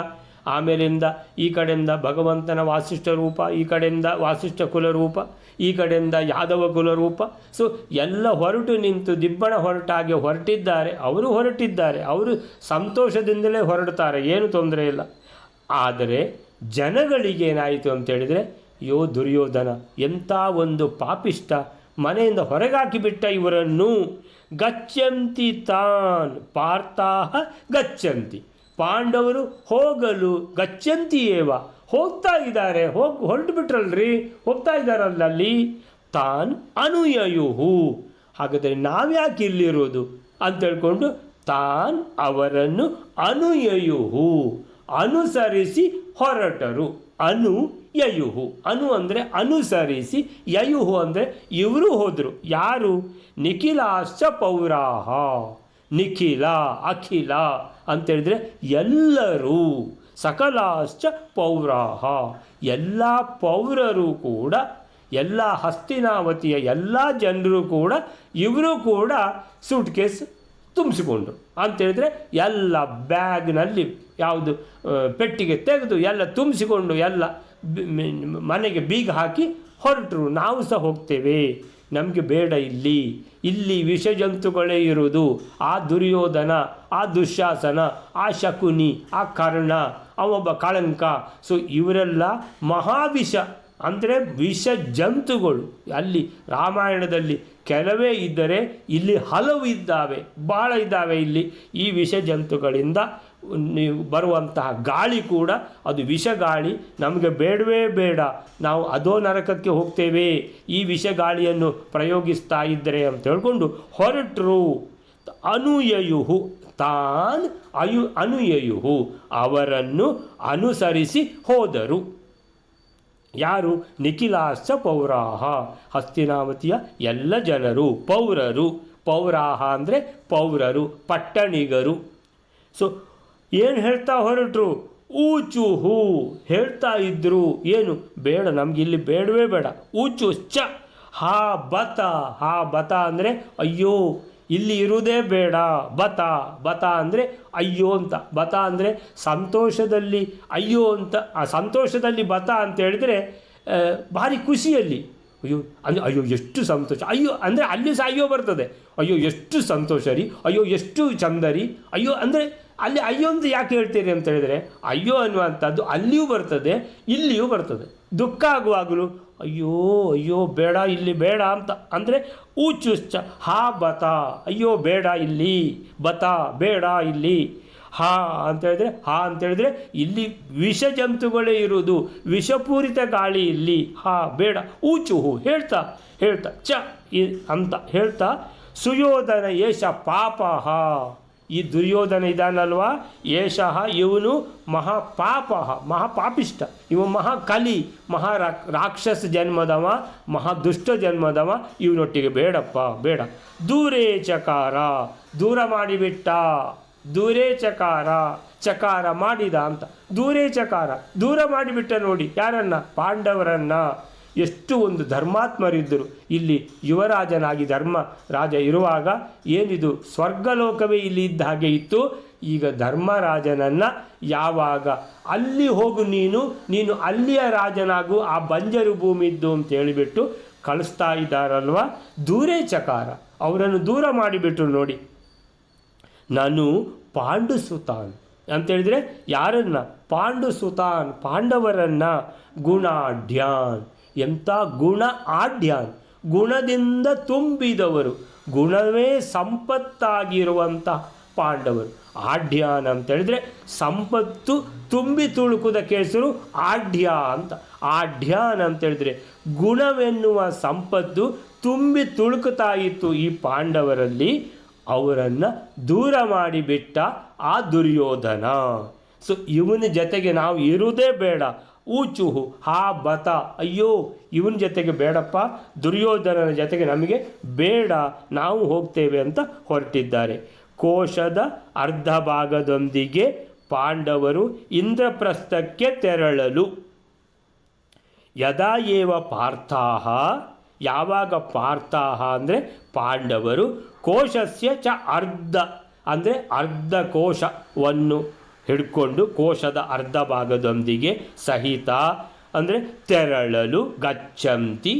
ಆಮೇಲಿಂದ ಈ ಕಡೆಯಿಂದ ಭಗವಂತನ ವಾಸಿಷ್ಠ ರೂಪ, ಈ ಕಡೆಯಿಂದ ವಾಸಿಷ್ಠ ಕುಲರೂಪ, ಈ ಕಡೆಯಿಂದ ಯಾದವ ಕುಲರೂಪ. ಸೊ ಎಲ್ಲ ಹೊರಟು ನಿಂತು ದಿಬ್ಬಣ ಹೊರಟಾಗೆ ಹೊರಟಿದ್ದಾರೆ. ಅವರು ಹೊರಟಿದ್ದಾರೆ, ಅವರು ಸಂತೋಷದಿಂದಲೇ ಹೊರಡ್ತಾರೆ, ಏನು ತೊಂದರೆ ಇಲ್ಲ. ಆದರೆ ಜನಗಳಿಗೇನಾಯಿತು ಅಂತೇಳಿದರೆ, ಯೋ ದುರ್ಯೋಧನ ಎಂಥ ಒಂದು ಪಾಪಿಷ್ಟ, ಮನೆಯಿಂದ ಹೊರಗಾಕಿಬಿಟ್ಟ ಇವರನ್ನು. ಗಚ್ಚಂತಿ ತಾನ್ ಪಾರ್ಥಾಃ ಗಚ್ಚಂತಿ, ಪಾಂಡವರು ಹೋಗಲು ಗಚ್ಚಂತಿ ಏವ ಹೋಗ್ತಾ ಇದ್ದಾರೆ, ಹೊರಟು ಬಿಟ್ರಲ್ರಿ, ಹೋಗ್ತಾ ಇದ್ದಾರಲ್ಲಲ್ಲಿ. ತಾನ್ ಅನುಯಯುಹು, ಹಾಗಾದರೆ ನಾವ್ಯಾಕೆ ಇಲ್ಲಿರೋದು ಅಂತೇಳ್ಕೊಂಡು ತಾನ್ ಅವರನ್ನು ಅನುಯಯುಹು ಅನುಸರಿಸಿ ಹೊರಟರು. ಅನು ಯಯುಹು, ಅನು ಅಂದರೆ ಅನುಸರಿಸಿ, ಯಯುಹು ಅಂದರೆ ಇವರು ಹೋದರು. ಯಾರು? ನಿಖಿಲಾಶ್ಚ ಪೌರಾಹ, ನಿಖಿಲ ಅಖಿಲ ಅಂತೇಳಿದರೆ ಎಲ್ಲರೂ, ಸಕಲಾಶ್ಚ ಪೌರಾಹ ಎಲ್ಲ ಪೌರರು ಕೂಡ, ಎಲ್ಲ ಹಸ್ತಿನಾವತಿಯ ಎಲ್ಲ ಜನರು ಕೂಡ ಇವರು ಕೂಡ ಸೂಟ್ ಕೇಸ್ ತುಂಬಿಸಿಕೊಂಡ್ರು. ಅಂತೇಳಿದರೆ ಎಲ್ಲ ಬ್ಯಾಗ್ನಲ್ಲಿ ಯಾವುದು ಪೆಟ್ಟಿಗೆ ತೆಗೆದು ಎಲ್ಲ ತುಂಬಿಸಿಕೊಂಡು ಎಲ್ಲ ಮನೆಗೆ ಬೀಗ ಹಾಕಿ ಹೊರಟರು. ನಾವು ಸಹ ಹೋಗ್ತೇವೆ, ನಮಗೆ ಬೇಡ ಇಲ್ಲಿ ವಿಷ ಜಂತುಗಳೇ ಇರುವುದು. ಆ ದುರ್ಯೋಧನ, ಆ ದುಶ್ಯಾಸನ, ಆ ಶಕುನಿ, ಆ ಕರ್ಣ, ಅವೊಬ್ಬ ಕಳಂಕ. ಸೊ ಇವರೆಲ್ಲ ಮಹಾವಿಷ, ಅಂದರೆ ವಿಷ ಜಂತುಗಳು. ಅಲ್ಲಿ ರಾಮಾಯಣದಲ್ಲಿ ಕೆಲವೇ ಇದ್ದರೆ ಇಲ್ಲಿ ಹಲವು ಇದ್ದಾವೆ, ಭಾಳ ಇದ್ದಾವೆ. ಇಲ್ಲಿ ಈ ವಿಷ ಜಂತುಗಳಿಂದ ಬರುವಂತಹ ಗಾಳಿ ಕೂಡ ಅದು ವಿಷ ಗಾಳಿ, ನಮಗೆ ಬೇಡವೇ ಬೇಡ, ನಾವು ಅದೋ ನರಕಕ್ಕೆ ಹೋಗ್ತೇವೆ ಈ ವಿಷ ಗಾಳಿಯನ್ನು ಪ್ರಯೋಗಿಸ್ತಾ ಇದ್ದರೆ ಅಂತ ಹೇಳ್ಕೊಂಡು ಹೊರಟರು. ಅನುಯಯುಹು ತಾನ್ ಅನುಯಯುಹು ಅವರನ್ನು ಅನುಸರಿಸಿ ಹೋದರು. ಯಾರು? ನಿಖಿಲಾಶ್ಚ ಪೌರಾಹ ಹಸ್ತಿನಾವತಿಯ ಎಲ್ಲ ಜನರು, ಪೌರರು. ಪೌರಾಹ ಅಂದರೆ ಪೌರರು, ಪಟ್ಟಣಿಗರು. ಸೊ ಏನು ಹೇಳ್ತಾ ಹೊರಟರು? ಊಚುಹು ಹೇಳ್ತಾ ಇದ್ದರು. ಏನು? ಬೇಡ, ನಮ್ಗೆ ಇಲ್ಲಿ ಬೇಡವೇ ಬೇಡ. ಊಚು ಚ ಹಾ ಬತ ಅಂದರೆ ಅಯ್ಯೋ, ಇಲ್ಲಿ ಇರುವುದೇ ಬೇಡ. ಬತ ಅಂದರೆ ಅಯ್ಯೋ ಅಂತ. ಬತ ಅಂದರೆ ಸಂತೋಷದಲ್ಲಿ ಅಯ್ಯೋ ಅಂತ. ಆ ಸಂತೋಷದಲ್ಲಿ ಬತ ಅಂತ ಹೇಳಿದರೆ ಭಾರಿ ಖುಷಿಯಲ್ಲಿ ಅಯ್ಯೋ ಅಂದರೆ ಅಯ್ಯೋ ಎಷ್ಟು ಸಂತೋಷ, ಅಯ್ಯೋ ಅಂದರೆ ಅಲ್ಲಿ ಸಹ ಅಯ್ಯೋ ಬರ್ತದೆ. ಅಯ್ಯೋ ಎಷ್ಟು ಸಂತೋಷ ರೀ, ಅಯ್ಯೋ ಎಷ್ಟು ಚಂದ ರೀ, ಅಯ್ಯೋ ಅಂದರೆ ಅಲ್ಲಿ ಅಯ್ಯೋ ಅಂತ ಯಾಕೆ ಹೇಳ್ತೀರಿ ಅಂತ ಹೇಳಿದರೆ ಅಯ್ಯೋ ಅನ್ನುವಂಥದ್ದು ಅಲ್ಲಿಯೂ ಬರ್ತದೆ, ಇಲ್ಲಿಯೂ ಬರ್ತದೆ. ದುಃಖ ಆಗುವಾಗಲೂ ಅಯ್ಯೋ ಬೇಡ, ಇಲ್ಲಿ ಬೇಡ ಅಂತ ಅಂದರೆ ಊಚುಶ್ಚ ಹಾ ಬತ ಅಯ್ಯೋ ಬೇಡ ಇಲ್ಲಿ, ಬತ ಬೇಡ ಇಲ್ಲಿ. ಹಾ ಅಂತೇಳಿದರೆ ಇಲ್ಲಿ ವಿಷ ಜಂತುಗಳೇ ಇರುವುದು, ವಿಷಪೂರಿತ ಗಾಳಿ ಇಲ್ಲಿ, ಹಾ ಬೇಡ. ಊಚುಹು ಹೇಳ್ತಾ ಚ ಅಂತ ಹೇಳ್ತಾ ಸುಯೋಧನ ಏಷ ಪಾಪಃ ಈ ದುರ್ಯೋಧನ ಇದಾನಲ್ವಾ, ಏಷಃ ಇವನು ಮಹಾಪಾಪ, ಮಹಾಪಾಪಿಷ್ಟ, ಇವ ಮಹಾಕಲಿ, ರಾಕ್ಷಸ ಜನ್ಮದವ, ಮಹಾದುಷ್ಟ ಜನ್ಮದವ, ಇವನೊಟ್ಟಿಗೆ ಬೇಡಪ್ಪ ಬೇಡ. ದೂರೇ ಚಕಾರ ದೂರ ಮಾಡಿಬಿಟ್ಟ, ದೂರೇ ಚಕಾರ ಮಾಡಿದ ಅಂತ. ದೂರೇ ಚಕಾರ ದೂರ ಮಾಡಿಬಿಟ್ಟ. ನೋಡಿ ಯಾರನ್ನ? ಪಾಂಡವರನ್ನ. ಎಷ್ಟು ಒಂದು ಧರ್ಮಾತ್ಮರಿದ್ದರು. ಇಲ್ಲಿ ಯುವರಾಜನಾಗಿ ಧರ್ಮ ರಾಜ ಇರುವಾಗ ಏನಿದು ಸ್ವರ್ಗಲೋಕವೇ ಇಲ್ಲಿ ಇದ್ದ ಹಾಗೆ ಇತ್ತು. ಈಗ ಧರ್ಮರಾಜನನ್ನು ಯಾವಾಗ ಅಲ್ಲಿ ಹೋಗು ನೀನು ಅಲ್ಲಿಯ ರಾಜನಾಗು, ಆ ಬಂಜರು ಭೂಮಿ ಇದ್ದು ಅಂತ ಹೇಳಿಬಿಟ್ಟು ಕಳಿಸ್ತಾ ಇದ್ದಾರಲ್ವ. ದೂರೇ ಚಕಾರ ಅವರನ್ನು ದೂರ ಮಾಡಿಬಿಟ್ರು. ನೋಡಿ, ನಾನು ಪಾಂಡುಸುತಾನ್ ಅಂತೇಳಿದರೆ ಯಾರನ್ನ? ಪಾಂಡುಸುತಾನ್ ಪಾಂಡವರನ್ನ. ಗುಣಾಢ್ಯಾನ್ ಎಂಥ ಗುಣ ಆಢ್ಯಾನ್, ಗುಣದಿಂದ ತುಂಬಿದವರು, ಗುಣವೇ ಸಂಪತ್ತಾಗಿರುವಂಥ ಪಾಂಡವರು. ಆಢ್ಯಾನ್ ಅಂತೇಳಿದರೆ ಸಂಪತ್ತು ತುಂಬಿ ತುಳುಕುವುದಕ್ಕೆ ಹೆಸರು ಆಢ್ಯ ಅಂತ. ಆಢ್ಯಾನ್ ಅಂತೇಳಿದರೆ ಗುಣವೆನ್ನುವ ಸಂಪತ್ತು ತುಂಬಿ ತುಳುಕುತ್ತಾ ಇತ್ತು ಈ ಪಾಂಡವರಲ್ಲಿ. ಅವರನ್ನು ದೂರ ಮಾಡಿಬಿಟ್ಟ ಆ ದುರ್ಯೋಧನ. ಸೊ ಇವನ ಜೊತೆಗೆ ನಾವು ಇರುವುದೇ ಬೇಡ. ಊಚುಹು ಹಾ ಬತ ಅಯ್ಯೋ ಇವನ ಜೊತೆಗೆ ಬೇಡಪ್ಪ, ದುರ್ಯೋಧನನ ಜೊತೆಗೆ ನಮಗೆ ಬೇಡ, ನಾವು ಹೋಗ್ತೇವೆ ಅಂತ ಹೊರಟಿದ್ದಾರೆ. ಕೋಶದ ಅರ್ಧ ಭಾಗದೊಂದಿಗೆ ಪಾಂಡವರು ಇಂದ್ರಪ್ರಸ್ಥಕ್ಕೆ ತೆರಳಲು. ಯದಾ ಏವ ಪಾರ್ಥಾಹ ಯಾವಾಗ ಪಾರ್ಥಾಹ ಅಂದರೆ ಪಾಂಡವರು ಕೋಶಸ್ಯ ಚ ಅರ್ಧ ಅಂದರೆ ಅರ್ಧ ಕೋಶವನ್ನು ಹಿಡ್ಕೊಂಡು ಕೋಶದ ಅರ್ಧ ಭಾಗದೊಂದಿಗೆ ಸಹಿತ ಅಂದರೆ ತೆರಳಲು ಗಚ್ಚಂತಿ.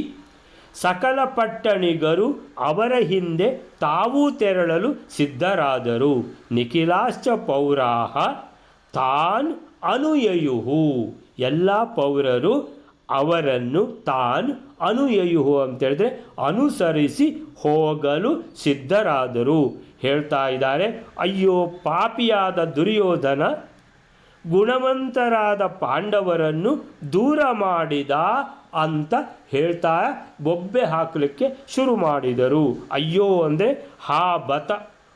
ಸಕಲ ಪಟ್ಟಣಿಗರು ಅವರ ಹಿಂದೆ ತಾವೂ ತೆರಳಲು ಸಿದ್ಧರಾದರು. ನಿಖಿಲಾಶ್ಚ ಪೌರಾಹ ತಾನ್ ಅನುಯಯುಹು ಎಲ್ಲ ಪೌರರು ಅವರನ್ನು ತಾನ್ ಅನುಯಯುಹು ಅಂತೇಳಿದ್ರೆ ಅನುಸರಿಸಿ ಹೋಗಲು ಸಿದ್ಧರಾದರು. ಹೇಳ್ತಾ ಇದ್ದಾರೆ, ಅಯ್ಯೋ ಪಾಪಿಯಾದ ದುರ್ಯೋಧನ ಗುಣವಂತರಾದ ಪಾಂಡವರನ್ನು ದೂರ ಮಾಡಿದ ಅಂತ ಹೇಳ್ತಾ ಬೊಬ್ಬೆ ಹಾಕಲಿಕ್ಕೆ ಶುರು ಮಾಡಿದರು. ಅಯ್ಯೋ ಅಂದರೆ ಹಾ ಬತ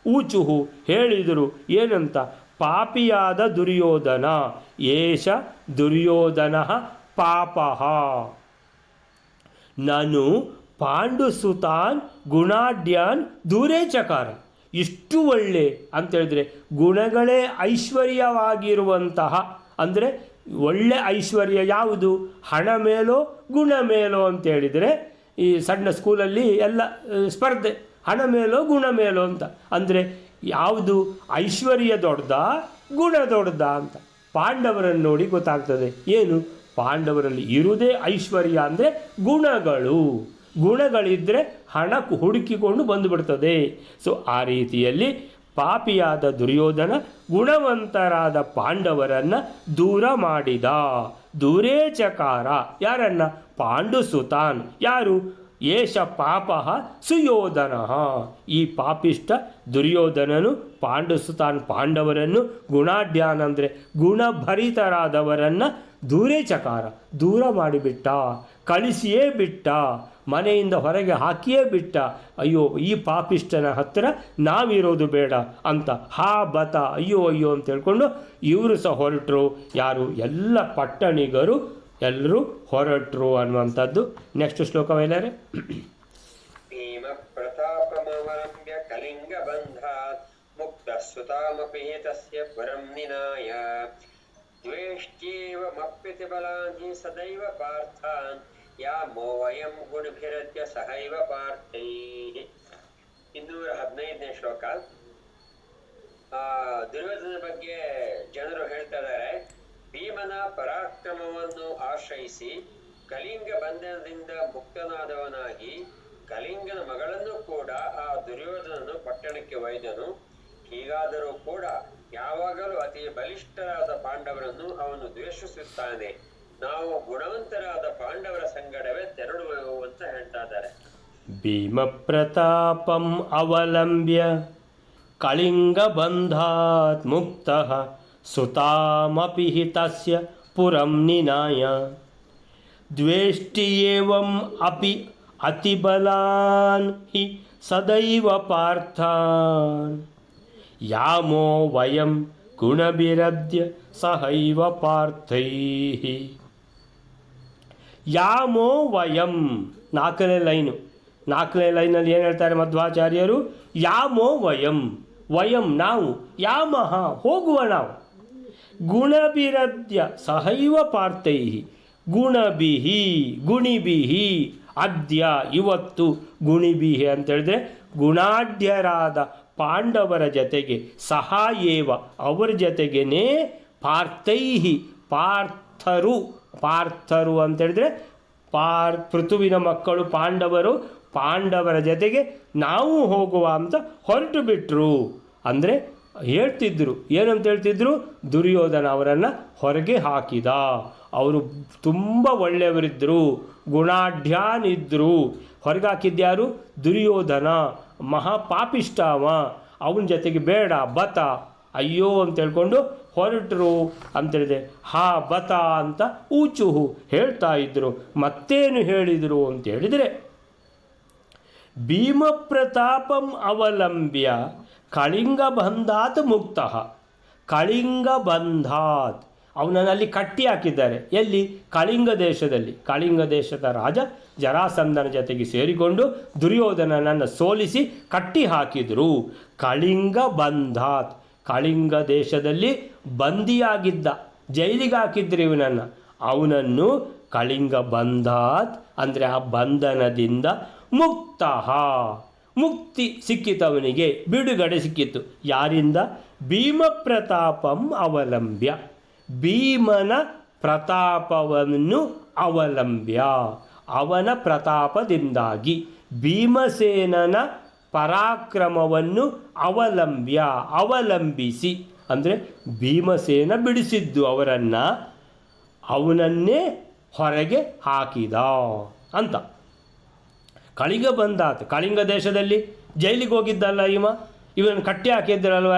ಊಚುಹು ಹೇಳಿದರು. ಏನಂತ? ಪಾಪಿಯಾದ ದುರ್ಯೋಧನ ಏಷ ದುರ್ಯೋಧನ ಪಾಪಃ ನಾನು ಪಾಂಡುಸುತಾನ್ ಗುಣಾಢ್ಯಾನ್ ದೂರೇ ಚಕಾರ. ಇಷ್ಟು ಒಳ್ಳೆ ಅಂತೇಳಿದರೆ ಗುಣಗಳೇ ಐಶ್ವರ್ಯವಾಗಿರುವಂತಹ, ಅಂದರೆ ಒಳ್ಳೆ ಐಶ್ವರ್ಯ ಯಾವುದು? ಹಣ ಮೇಲೋ ಗುಣ ಮೇಲೋ ಅಂತೇಳಿದರೆ ಈ ಸಣ್ಣ ಸ್ಕೂಲಲ್ಲಿ ಎಲ್ಲ ಸ್ಪರ್ಧೆ, ಹಣ ಮೇಲೋ ಗುಣ ಮೇಲೋ ಅಂತ. ಅಂದರೆ ಯಾವುದು ಐಶ್ವರ್ಯ ದೊಡ್ಡದ ಗುಣ ದೊಡ್ಡದ ಅಂತ ಪಾಂಡವರನ್ನು ನೋಡಿ ಗೊತ್ತಾಗ್ತದೆ. ಏನು? ಪಾಂಡವರಲ್ಲಿ ಇರುವುದೇ ಐಶ್ವರ್ಯ ಅಂದರೆ ಗುಣಗಳು. ಗುಣಗಳಿದ್ದರೆ ಹಣ ಹುಡುಕಿಕೊಂಡು ಬಂದುಬಿಡ್ತದೆ. ಸೊ ಆ ರೀತಿಯಲ್ಲಿ ಪಾಪಿಯಾದ ದುರ್ಯೋಧನ ಗುಣವಂತರಾದ ಪಾಂಡವರನ್ನು ದೂರ ಮಾಡಿದ. ದೂರೇಚಕಾರ ಯಾರನ್ನ? ಪಾಂಡುಸುತಾನ್. ಯಾರು? ಏಷ ಪಾಪ ಸುಯೋಧನ. ಈ ಪಾಪಿಷ್ಟ ದುರ್ಯೋಧನನು ಪಾಂಡುಸುತಾನ್ ಪಾಂಡವರನ್ನು ಗುಣಾಢ್ಯಾನ್ ಅಂದರೆ ಗುಣಭರಿತರಾದವರನ್ನು ದೂರೇಚಕಾರ ದೂರ ಮಾಡಿಬಿಟ್ಟ, ಕಳಿಸಿಯೇ ಬಿಟ್ಟ, ಮನೆಯಿಂದ ಹೊರಗೆ ಹಾಕಿಯೇ ಬಿಟ್ಟ. ಅಯ್ಯೋ ಈ ಪಾಪಿಷ್ಟನ ಹತ್ತಿರ ನಾವಿರೋದು ಬೇಡ ಅಂತ ಹಾ ಬತ ಅಯ್ಯೋ ಅಯ್ಯೋ ಅಂತ ಹೇಳ್ಕೊಂಡು ಇವರು ಸಹ ಹೊರಟರು. ಯಾರು? ಎಲ್ಲ ಪಟ್ಟಣಿಗರು ಎಲ್ಲರೂ ಹೊರಟರು ಅನ್ನುವಂಥದ್ದು. ನೆಕ್ಸ್ಟ್ ಶ್ಲೋಕವೇನಾರೆ? ಭೀಮ ಪ್ರತಾಪಮವಲಂಬ್ಯ ಕಲಿಂಗ ಬಂಧಾತ್ ಮುಕ್ತ ಸುತಾಮಪಿ ತಸ್ಯ ಪರಂ ನಿನಾಯ ದ್ವೇಷ್ಟ್ಯೇವಮಪ್ಯತಿ ಬಲಾನಿ ಸದೈವ ಪಾರ್ಥಾನ್ ಯಾಮೋ ವಯಂ ಗುಣಭಿರತ್ಯ ಸಹೈವ ಪಾರ್ಥೈಃ. 215ನೇ ಶ್ಲೋಕ. ದುರ್ಯೋಧನ ಬಗ್ಗೆ ಜನರು ಹೇಳ್ತಾ ಇದ್ದಾರೆ, ಭೀಮನ ಪರಾಕ್ರಮವನ್ನು ಆಶ್ರಯಿಸಿ ಕಲಿಂಗ ಬಂಧನದಿಂದ ಮುಕ್ತನಾದವನಾಗಿ ಕಲಿಂಗನ ಮಗಳನ್ನು ಕೂಡ ಆ ದುರ್ಯೋಧನನು ಪಟ್ಟಣಕ್ಕೆ ಒಯ್ದನು. ಹೀಗಾದರೂ ಕೂಡ ಯಾವಾಗಲೂ ಅತಿ ಬಲಿಷ್ಠರಾದ ಪಾಂಡವರನ್ನು ಅವನು ದ್ವೇಷಿಸುತ್ತಾನೆ. ನಾವು ಗುಣವಂತರಾದ ಪಾಂಡವರ ಸಂಗಡವೇ ತೆರಳುವೆವು ಅಂತ ಹೇಳ್ತಾ ಇದ್ದಾರೆ. ಭೀಮ ಪ್ರತಾಪಂ ಅವಲಂಬ್ಯ ಕಳಿಂಗ ಬಂಧಾತ್ ಮುಕ್ತಃ ಸುತಾಮಪಿ ತಸ್ಯ ಪುರಂ ನಿನಾಯ ದ್ವೇಷ್ಟಿಯೇವಂ ಅಪಿ ಅತಿಬಲಾನ್ ಹಿ ಸದೈವ ಪಾರ್ಥಾನ್ ಯಾಮೋ ವಯಂ ಗುಣಭಿರದ್ಯ ಸಹೈವ ಪಾರ್ಥೈಃ. ಯಾಮೋ ವಯಂ 4ನೇ ಲೈನು. 4ನೇ ಲೈನಲ್ಲಿ ಏನು ಹೇಳ್ತಾರೆ ಮಧ್ವಾಚಾರ್ಯರು? ಯಾಮೋ ವಯಂ, ವಯಂ ನಾವು, ಯಾಮಹ ಹೋಗುವ ನಾವು, ಗುಣಭಿರದ್ಯ ಸಹೈವ ಪಾರ್ಥೈಃ ಗುಣಭಿಹಿ ಗುಣಿಭಿಹಿ ಅದ್ಯ ಇವತ್ತು ಗುಣಿಭಿಹಿ ಅಂತೇಳಿದ್ರೆ ಗುಣಾಢ್ಯರಾದ ಪಾಂಡವರ ಜೊತೆಗೆ ಸಹಾಯೇವ ಅವರ ಜೊತೆಗೇನೆ ಪಾರ್ಥೈಹಿ ಪಾರ್ಥರು ಪಾರ್ಥರು ಅಂತೇಳಿದ್ರೆ ಪೃಥುವಿನ ಮಕ್ಕಳು ಪಾಂಡವರು ಪಾಂಡವರ ಜೊತೆಗೆ ನಾವು ಹೋಗುವ ಅಂತ ಹೊರಟು ಬಿಟ್ಟರು. ಅಂದರೆ ಹೇಳ್ತಿದ್ರು ಏನಂತ ಹೇಳ್ತಿದ್ರು? ದುರ್ಯೋಧನ ಅವರನ್ನು ಹೊರಗೆ ಹಾಕಿದ. ಅವರು ತುಂಬ ಒಳ್ಳೆಯವರಿದ್ದರು, ಗುಣಾಢ್ಯಾನಿದ್ದರು. ಹೊರಗೆ ಹಾಕಿದ್ಯಾರು? ದುರ್ಯೋಧನ, ಮಹಾಪಾಪಿಷ್ಟ ಅವ. ಅವನ ಜೊತೆಗೆ ಬೇಡ ಬತ ಅಯ್ಯೋ ಅಂತ ಹೇಳ್ಕೊಂಡು ಹೊರಟರು ಅಂತೇಳಿದೆ. ಹಾ ಬತ ಅಂತ ಊಚುಹು ಹೇಳ್ತಾ ಇದ್ದರು. ಮತ್ತೇನು ಹೇಳಿದರು ಅಂತ ಹೇಳಿದರೆ, ಭೀಮ ಪ್ರತಾಪಂ ಅವಲಂಬ್ಯ ಕಳಿಂಗ ಬಂಧಾತ್ ಮುಕ್ತಃ. ಕಳಿಂಗ ಬಂಧಾತ್ ಅವನನ್ನು ಅಲ್ಲಿ ಕಟ್ಟಿ ಹಾಕಿದ್ದಾರೆ. ಎಲ್ಲಿ? ಕಳಿಂಗ ದೇಶದಲ್ಲಿ. ಕಳಿಂಗ ದೇಶದ ರಾಜ ಜರಾಸಂಧನ ಜೊತೆಗೆ ಸೇರಿಕೊಂಡು ದುರ್ಯೋಧನನನ್ನು ಸೋಲಿಸಿ ಕಟ್ಟಿ ಹಾಕಿದರು. ಕಳಿಂಗ ಬಂಧಾತ್ ಕಳಿಂಗ ದೇಶದಲ್ಲಿ ಬಂದಿಯಾಗಿದ್ದ, ಜೈಲಿಗೆ ಹಾಕಿದ್ರು ಇವನನ್ನು. ಅವನನ್ನು ಕಳಿಂಗ ಬಂಧಾತ್ ಅಂದರೆ ಆ ಬಂಧನದಿಂದ ಮುಕ್ತಃ ಮುಕ್ತಿ ಸಿಕ್ಕಿತವನಿಗೆ, ಬಿಡುಗಡೆ ಸಿಕ್ಕಿತ್ತು. ಯಾರಿಂದ? ಭೀಮ ಪ್ರತಾಪಂ ಅವಲಂಬ್ಯ ಭೀಮನ ಪ್ರತಾಪವನ್ನು ಅವಲಂಬ್ಯ ಅವನ ಪ್ರತಾಪದಿಂದಾಗಿ ಭೀಮಸೇನನ ಪರಾಕ್ರಮವನ್ನು ಅವಲಂಬ್ಯ ಅವಲಂಬಿಸಿ ಅಂದರೆ ಭೀಮಸೇನ ಬಿಡಿಸಿದ್ದು ಅವರನ್ನು, ಅವನನ್ನೇ ಹೊರಗೆ ಹಾಕಿದ ಅಂತ. ಕಳಿಂಗ ಬಂದಾತ ಕಳಿಂಗ ದೇಶದಲ್ಲಿ ಜೈಲಿಗೆ ಹೋಗಿದ್ದಲ್ಲ ಇವನು ಕಟ್ಟಿ ಹಾಕಿದ್ರಲ್ವ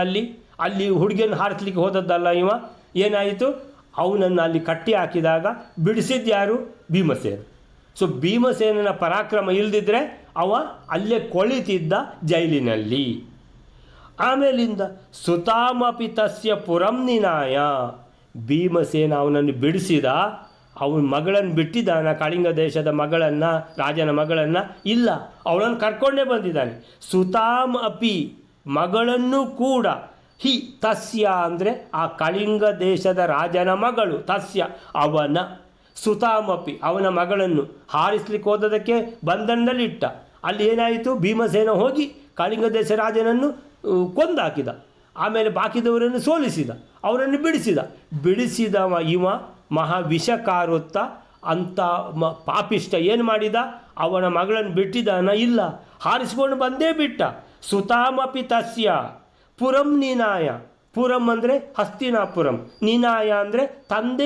ಅಲ್ಲಿ ಹುಡುಗಿಯನ್ನು ಹಾರಿಸ್ಲಿಕ್ಕೆ ಹೋದದ್ದಲ್ಲ ಏನಾಯಿತು? ಅವನನ್ನು ಅಲ್ಲಿ ಕಟ್ಟಿ ಹಾಕಿದಾಗ ಬಿಡಿಸಿದ್ದು ಯಾರು? ಭೀಮಸೇನ. ಸೊ ಭೀಮಸೇನನ ಪರಾಕ್ರಮ ಇಲ್ಲದಿದ್ದರೆ ಅವ ಅಲ್ಲೇ ಕೊಳಿತಿದ್ದ ಜೈಲಿನಲ್ಲಿ. ಆಮೇಲಿಂದ ಸುತಾಮಪಿ ತಸ್ಯ ಪುರಂ ನಿನಾಯ ಭೀಮಸೇನ ಅವನನ್ನು ಬಿಡಿಸಿದ. ಅವನ ಮಗಳನ್ನು ಬಿಟ್ಟಿದ್ದಾನ, ಕಳಿಂಗ ದೇಶದ ಮಗಳನ್ನು, ರಾಜನ ಮಗಳನ್ನು ಇಲ್ಲ, ಅವಳನ್ನು ಕರ್ಕೊಂಡೇ ಬಂದಿದ್ದಾನೆ. ಸುತಾಮ್ ಅಪಿ ಮಗಳನ್ನು ಕೂಡ ಹಿ ತಸ್ಯ ಅಂದರೆ ಆ ಕಳಿಂಗ ದೇಶದ ರಾಜನ ಮಗಳು, ತಸ್ಯ ಅವನ, ಸುತಾಮಪಿ ಅವನ ಮಗಳನ್ನು ಹಾರಿಸ್ಲಿಕ್ಕೆ ಹೋದದಕ್ಕೆ ಬಂಧನದಲ್ಲಿಟ್ಟ. ಅಲ್ಲಿ ಏನಾಯಿತು, ಭೀಮಸೇನ ಹೋಗಿ ಕಳಿಂಗ ದೇಶ ರಾಜನನ್ನು ಕೊಂದಾಕಿದ. ಆಮೇಲೆ ಬಾಕಿದವರನ್ನು ಸೋಲಿಸಿದ, ಅವರನ್ನು ಬಿಡಿಸಿದವ ಇವ ಮಹಾವಿಷಕಾರುತ್ತ ಅಂತ ಪಾಪಿಷ್ಟ ಏನು ಮಾಡಿದ, ಅವನ ಮಗಳನ್ನು ಬಿಟ್ಟಿದ್ದಾನ? ಇಲ್ಲ, ಹಾರಿಸ್ಕೊಂಡು ಬಂದೇ ಬಿಟ್ಟ. ಸುತಾಮಪಿ ತಸ್ಯ ಪುರಂ ನಿನಾಯ, ಪುರಂ ಅಂದರೆ ಹಸ್ತಿನಾಪುರಂ, ನಿನಾಯ ಅಂದರೆ ತಂದ,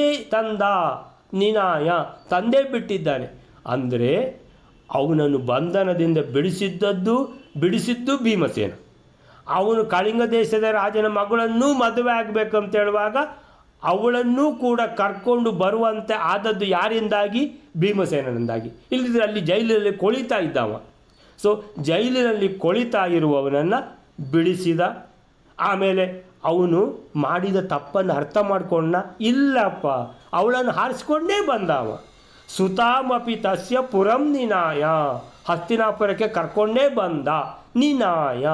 ನಿನಾಯ ತಂದೆ ಬಿಟ್ಟಿದ್ದಾನೆ. ಅಂದರೆ ಅವನನ್ನು ಬಂಧನದಿಂದ ಬಿಡಿಸಿದ್ದು ಭೀಮಸೇನ. ಅವನು ಕಳಿಂಗ ದೇಶದ ರಾಜನ ಮಗಳನ್ನು ಮದುವೆ ಆಗಬೇಕಂತ ಹೇಳುವಾಗ ಅವಳನ್ನೂ ಕೂಡ ಕರ್ಕೊಂಡು ಬರುವಂತೆ ಆದದ್ದು ಯಾರಿಂದಾಗಿ? ಭೀಮಸೇನನಿಂದಾಗಿ. ಇಲ್ಲದಿದ್ದರೆ ಅಲ್ಲಿ ಜೈಲಿನಲ್ಲಿ ಕೊಳಿತಾ ಇದ್ದವ. ಸೊ ಜೈಲಿನಲ್ಲಿ ಕೊಳಿತಾ ಇರುವವನನ್ನು ಬಿಡಿಸಿದ. ಆಮೇಲೆ ಅವನು ಮಾಡಿದ ತಪ್ಪನ್ನು ಅರ್ಥ ಮಾಡಿಕೊಂಡ. ಇಲ್ಲಪ್ಪ, ಅವಳನ್ನು ಹಾರಿಸ್ಕೊಂಡೇ ಬಂದವ. ಸುತಾಮಪಿ ತಸ್ಯ ಪುರಂ ನಿನಾಯ, ಹಸ್ತಿನಾಪುರಕ್ಕೆ ಕರ್ಕೊಂಡೇ ಬಂದ. ನಿನಾಯ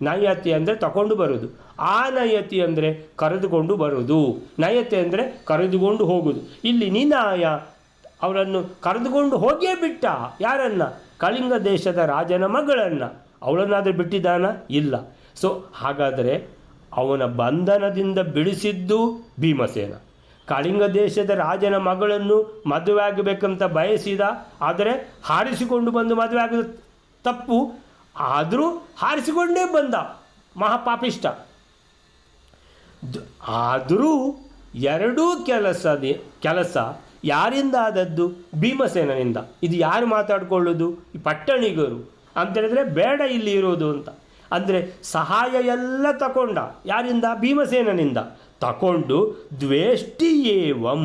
ನಯತಿ ಅಂದರೆ ತಗೊಂಡು ಬರೋದು, ಆನಯತಿ ಅಂದರೆ ಕರೆದುಕೊಂಡು ಬರೋದು, ನಯತಿ ಅಂದರೆ ಕರೆದುಕೊಂಡು ಹೋಗುವುದು. ಇಲ್ಲಿ ನಿನಾಯ ಅವರನ್ನು ಕರೆದುಕೊಂಡು ಹೋಗೇ ಬಿಟ್ಟ. ಯಾರನ್ನ? ಕಳಿಂಗ ದೇಶದ ರಾಜನ ಮಗಳನ್ನು. ಅವಳನ್ನಾದರೂ ಬಿಟ್ಟಿದ್ದಾನ? ಇಲ್ಲ. ಸೊ ಹಾಗಾದರೆ ಅವನ ಬಂಧನದಿಂದ ಬಿಡಿಸಿದ್ದು ಭೀಮಸೇನ. ಕಳಿಂಗ ದೇಶದ ರಾಜನ ಮಗಳನ್ನು ಮದುವೆ ಆಗಬೇಕಂತ ಬಯಸಿದ, ಆದರೆ ಹಾರಿಸಿಕೊಂಡು ಬಂದು ಮದುವೆ ಆಗೋದು ತಪ್ಪು. ಆದರೂ ಹಾರಿಸಿಕೊಂಡೇ ಬಂದ, ಮಹಾಪಾಪಿಷ್ಟ. ಆದರೂ ಎರಡೂ ಕೆಲಸ ಯಾರಿಂದ ಆದದ್ದು? ಭೀಮಸೇನನಿಂದ. ಇದು ಯಾರು ಮಾತಾಡ್ಕೊಳ್ಳೋದು? ಈ ಪಟ್ಟಣಿಗರು ಅಂತ ಹೇಳಿದ್ರೆ ಬೇಡ ಇಲ್ಲಿ ಇರೋದು ಅಂತ. ಅಂದರೆ ಸಹಾಯ ಎಲ್ಲ ತಗೊಂಡ ಯಾರಿಂದ? ಭೀಮಸೇನನಿಂದ ತಗೊಂಡು ದ್ವೇಷ್ಟಿ ಏವಂ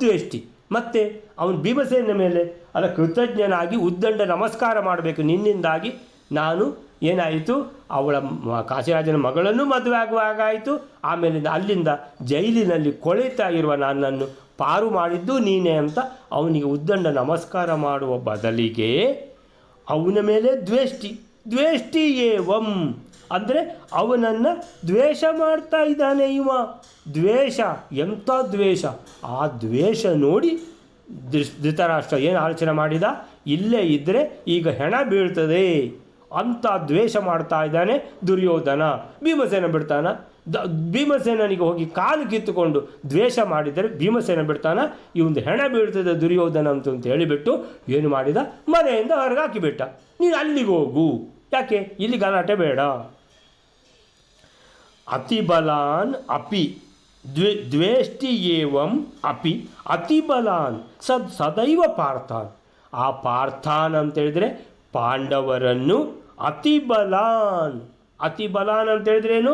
ದ್ವೇಷ್ಟಿ. ಮತ್ತು ಅವನು ಭೀಮಸೇನ ಮೇಲೆ ಅಲ್ಲ ಕೃತಜ್ಞನಾಗಿ ಉದ್ದಂಡ ನಮಸ್ಕಾರ ಮಾಡಬೇಕು, ನಿನ್ನಿಂದಾಗಿ ನಾನು ಏನಾಯಿತು, ಅವಳ ಕಾಶಿರಾಜನ ಮಗಳನ್ನು ಮದುವೆ ಆಗುವಾಗಾಯಿತು. ಆಮೇಲೆ ಅಲ್ಲಿಂದ ಜೈಲಿನಲ್ಲಿ ಕೊಳೆತಾ ಇರುವ ನನ್ನನ್ನು ಪಾರು ಮಾಡಿದ್ದು ನೀನೇ ಅಂತ ಅವನಿಗೆ ಉದ್ದಂಡ ನಮಸ್ಕಾರ ಮಾಡುವ ಬದಲಿಗೆ ಅವನ ಮೇಲೆ ದ್ವೇಷ್ಟಿ ಏವಂ ಅಂದರೆ ಅವನನ್ನು ದ್ವೇಷ ಮಾಡ್ತಾ ಇದ್ದಾನೆ ಇವ. ದ್ವೇಷ, ಎಂಥ ದ್ವೇಷ! ಆ ದ್ವೇಷ ನೋಡಿ ಧೃತರಾಷ್ಟ್ರ ಏನು ಆಲೋಚನೆ ಮಾಡಿದ, ಇಲ್ಲೇ ಇದ್ದರೆ ಈಗ ಹೆಣ ಬೀಳ್ತದೆ ಅಂತ ದ್ವೇಷ ಮಾಡ್ತಾ ಇದ್ದಾನೆ ದುರ್ಯೋಧನ. ಭೀಮಸೇನ ಬಿಡ್ತಾನ? ಭೀಮಸೇನಿಗೆ ಹೋಗಿ ಕಾಲು ಕಿತ್ತುಕೊಂಡು ದ್ವೇಷ ಮಾಡಿದರೆ ಭೀಮಸೇನ ಬಿಡ್ತಾನ? ಇವೊಂದು ಹೆಣ ಬೀಳ್ತದೆ ದುರ್ಯೋಧನ ಅಂತ ಹೇಳಿಬಿಟ್ಟು ಏನು ಮಾಡಿದ, ಮನೆಯಿಂದ ಹೊರಗೆ ಹಾಕಿಬಿಟ್ಟ. ನೀನು ಅಲ್ಲಿಗೆ ಹೋಗು, ಯಾಕೆ ಇಲ್ಲಿ ಗಲಾಟೆ ಬೇಡ. ಅತಿಬಲಾನ್ ಅಪಿ ದ್ವೇಷ್ಟಿ ಏವಂ ಅಪಿ ಅತಿಬಲಾನ್ ಸದೈವ ಪಾರ್ಥಾನ್. ಆ ಪಾರ್ಥಾನ್ ಅಂತೇಳಿದರೆ ಪಾಂಡವರನ್ನು ಅತಿಬಲಾನ್ ಅಂತೇಳಿದ್ರೆ ಏನು?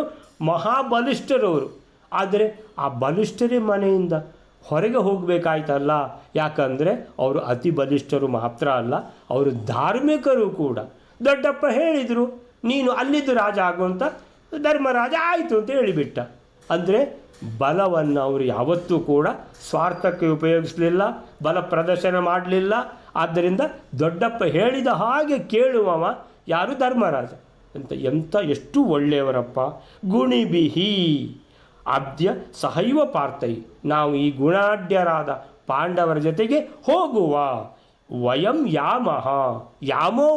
ಮಹಾಬಲಿಷ್ಠರವರು. ಆದರೆ ಆ ಬಲಿಷ್ಠರೇ ಮನೆಯಿಂದ ಹೊರಗೆ ಹೋಗಬೇಕಾಯ್ತಲ್ಲ. ಯಾಕಂದರೆ ಅವರು ಅತಿ ಬಲಿಷ್ಠರು ಮಾತ್ರ ಅಲ್ಲ, ಅವರು ಧಾರ್ಮಿಕರು ಕೂಡ. ದೊಡ್ಡಪ್ಪ ಹೇಳಿದರು, ನೀನು ಅಲ್ಲಿದ್ದು ರಾಜ ಆಗುವಂತ, ಧರ್ಮರಾಜ ಆಯಿತು ಅಂತ ಹೇಳಿಬಿಟ್ಟ. ಅಂದರೆ ಬಲವನ್ನು ಅವರು ಯಾವತ್ತೂ ಕೂಡ ಸ್ವಾರ್ಥಕ್ಕೆ ಉಪಯೋಗಿಸಲಿಲ್ಲ, ಬಲ ಪ್ರದರ್ಶನ ಮಾಡಲಿಲ್ಲ. ಆದ್ದರಿಂದ ದೊಡ್ಡಪ್ಪ ಹೇಳಿದ ಹಾಗೆ ಕೇಳುವವ ಯಾರು? ಧರ್ಮರಾಜ ಅಂತ. ಎಷ್ಟು ಒಳ್ಳೆಯವರಪ್ಪ. ಗುಣಿಬಿಹಿ ಅದ್ಯ ಸಹೈವ ಪಾರ್ಥೈ, ನಾವು ಈ ಗುಣಾಢ್ಯರಾದ ಪಾಂಡವರ ಜೊತೆಗೆ ಹೋಗುವ. ವಯಂ ಯಾಮೋ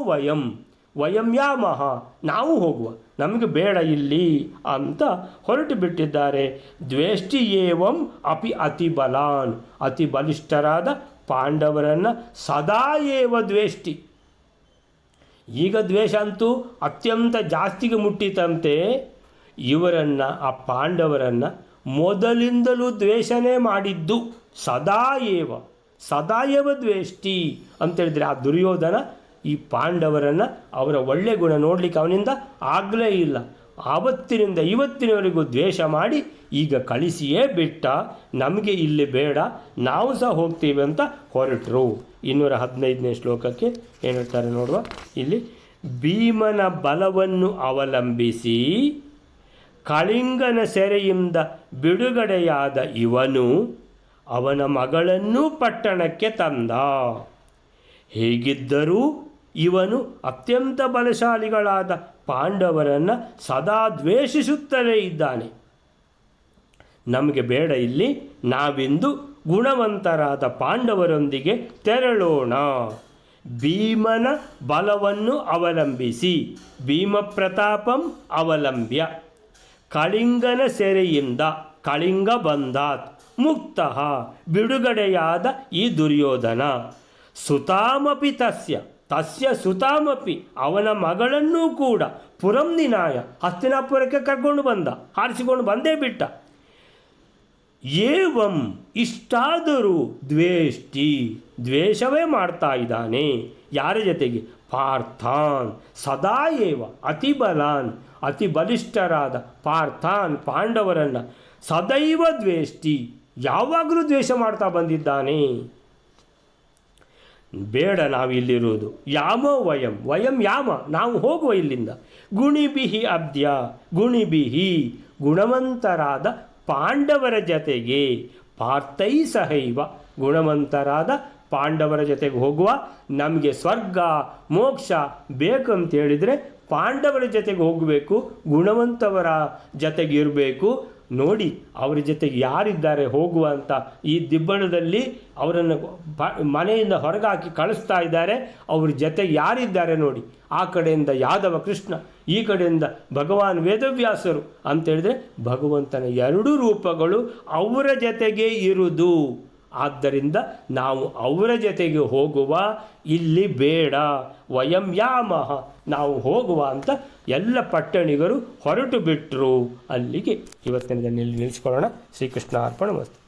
ವಯಂ ಯಾಮಹ, ನಾವು ಹೋಗುವ, ನಮಗೆ ಬೇಡ ಇಲ್ಲಿ ಅಂತ ಹೊರಟು ಬಿಟ್ಟಿದ್ದಾರೆ. ದ್ವೇಷ್ಟಿ ಏವಂ ಅಪಿ ಅತಿಬಲಾನ್, ಅತಿ ಬಲಿಷ್ಠರಾದ ಪಾಂಡವರನ್ನು ಸದಾ ಏವ ದ್ವೇಷ್ಟಿ. ಈಗ ದ್ವೇಷ ಅಂತೂ ಅತ್ಯಂತ ಜಾಸ್ತಿಗೆ ಮುಟ್ಟಿತಂತೆ. ಇವರನ್ನು, ಆ ಪಾಂಡವರನ್ನು ಮೊದಲಿಂದಲೂ ದ್ವೇಷನೇ ಮಾಡಿದ್ದು. ಸದಾ ಏವ ದ್ವೇಷ್ಟಿ ಅಂತೇಳಿದರೆ ಆ ದುರ್ಯೋಧನ ಈ ಪಾಂಡವರನ್ನು, ಅವರ ಒಳ್ಳೆ ಗುಣ ನೋಡಲಿಕ್ಕೆ ಅವನಿಂದ ಆಗಲೇ ಇಲ್ಲ. ಆವತ್ತಿನಿಂದ ಇವತ್ತಿನವರೆಗೂ ದ್ವೇಷ ಮಾಡಿ ಈಗ ಕಳಿಸಿಯೇ ಬಿಟ್ಟ. ನಮಗೆ ಇಲ್ಲಿ ಬೇಡ, ನಾವು ಸಹ ಹೋಗ್ತೀವಿ ಅಂತ ಹೊರಟರು. 215ನೇ ಶ್ಲೋಕಕ್ಕೆ ಏನು ಹೇಳ್ತಾರೆ ನೋಡುವ. ಇಲ್ಲಿ ಭೀಮನ ಬಲವನ್ನು ಅವಲಂಬಿಸಿ ಕಳಿಂಗನ ಸೆರೆಯಿಂದ ಬಿಡುಗಡೆಯಾದ ಇವನು ಅವನ ಮಗಳನ್ನು ಪಟ್ಟಣಕ್ಕೆ ತಂದ. ಹೇಗಿದ್ದರೂ ಇವನು ಅತ್ಯಂತ ಬಲಶಾಲಿಗಳಾದ ಪಾಂಡವರನ್ನು ಸದಾ ದ್ವೇಷಿಸುತ್ತಲೇ ಇದ್ದಾನೆ. ನಮಗೆ ಬೇಡ ಇಲ್ಲಿ, ನಾವಿಂದು ಗುಣವಂತರಾದ ಪಾಂಡವರೊಂದಿಗೆ ತೆರಳೋಣ. ಭೀಮನ ಬಲವನ್ನು ಅವಲಂಬಿಸಿ, ಭೀಮ ಪ್ರತಾಪಂ ಅವಲಂಬ್ಯ, ಕಳಿಂಗನ ಸೆರೆಯಿಂದ ಕಳಿಂಗ ಬಂಧಾತ್ ಮುಕ್ತ ಬಿಡುಗಡೆಯಾದ ಈ ದುರ್ಯೋಧನ, ಸುತಾಮಪಿ ತಸ್ಯ ಸುತಾಮಪಿ ಅವನ ಮಗಳನ್ನೂ ಕೂಡ ಪುರಂ ನಿನಾಯ ಹಸ್ತಿನಾಪುರಕ್ಕೆ ಕರ್ಕೊಂಡು ಬಂದ, ಹಾರಿಸಿಕೊಂಡು ಬಂದೇ ಬಿಟ್ಟ. ಏವಂ ಇಷ್ಟಾದರೂ ದ್ವೇಷವೇ ಮಾಡ್ತಾ ಇದ್ದಾನೆ. ಯಾರ ಜೊತೆಗೆ? ಪಾರ್ಥಾನ್ ಸದಾ ಏವ ಅತಿ ಬಲಾನ್, ಅತಿ ಬಲಿಷ್ಠರಾದ ಪಾರ್ಥಾನ್ ಪಾಂಡವರನ್ನು ಸದೈವ ದ್ವೇಷ್ಟಿ, ಯಾವಾಗಲೂ ದ್ವೇಷ ಮಾಡ್ತಾ ಬಂದಿದ್ದಾನೆ. ಬೇಡ ನಾವಿಲ್ಲಿರುವುದು. ಯಾಮೋ ವಯಂ ಯಾಮ, ನಾವು ಹೋಗುವ ಇಲ್ಲಿಂದ. ಗುಣಿಬಿಹಿ ಅಬ್ದ್ಯ, ಗುಣಿಬಿಹಿ ಗುಣವಂತರಾದ ಪಾಂಡವರ ಜೊತೆಗೆ, ಪಾರ್ಥೈ ಸಹೈವ ಗುಣವಂತರಾದ ಪಾಂಡವರ ಜೊತೆಗೆ ಹೋಗುವ. ನಮಗೆ ಸ್ವರ್ಗ ಮೋಕ್ಷ ಬೇಕಂತೇಳಿದರೆ ಪಾಂಡವರ ಜೊತೆಗೆ ಹೋಗಬೇಕು, ಗುಣವಂತವರ ಜೊತೆಗೆ ಇರಬೇಕು. ನೋಡಿ ಅವರ ಜೊತೆಗೆ ಯಾರಿದ್ದಾರೆ ಹೋಗುವ ಅಂತ ಈ ದಿಬ್ಬಣದಲ್ಲಿ ಅವರನ್ನು ಮನೆಯಿಂದ ಹೊರಗೆ ಹಾಕಿ ಕಳಿಸ್ತಾ ಇದ್ದಾರೆ. ಅವ್ರ ಜೊತೆಗೆ ಯಾರಿದ್ದಾರೆ ನೋಡಿ. ಆ ಕಡೆಯಿಂದ ಯಾದವ ಕೃಷ್ಣ, ಈ ಕಡೆಯಿಂದ ಭಗವಾನ್ ವೇದವ್ಯಾಸರು ಅಂತೇಳಿದರೆ ಭಗವಂತನ ಎರಡೂ ರೂಪಗಳು ಅವರ ಜೊತೆಗೆ ಇರುವುದು. ಆದ್ದರಿಂದ ನಾವು ಅವರ ಜೊತೆಗೆ ಹೋಗುವ, ಇಲ್ಲಿ ಬೇಡ. ವಯಂ ಯಾಮಃ, ನಾವು ಹೋಗುವ ಅಂತ ಎಲ್ಲ ಪಟ್ಟಣಿಗರು ಹೊರಟು ಬಿಟ್ಟರು. ಅಲ್ಲಿಗೆ ಇವತ್ತಿನ ದಿನ ನಿಲ್ಲಿಸ್ಕೊಳ್ಳೋಣ. ಶ್ರೀಕೃಷ್ಣ ಅರ್ಪಣ ಮಸ್ತು.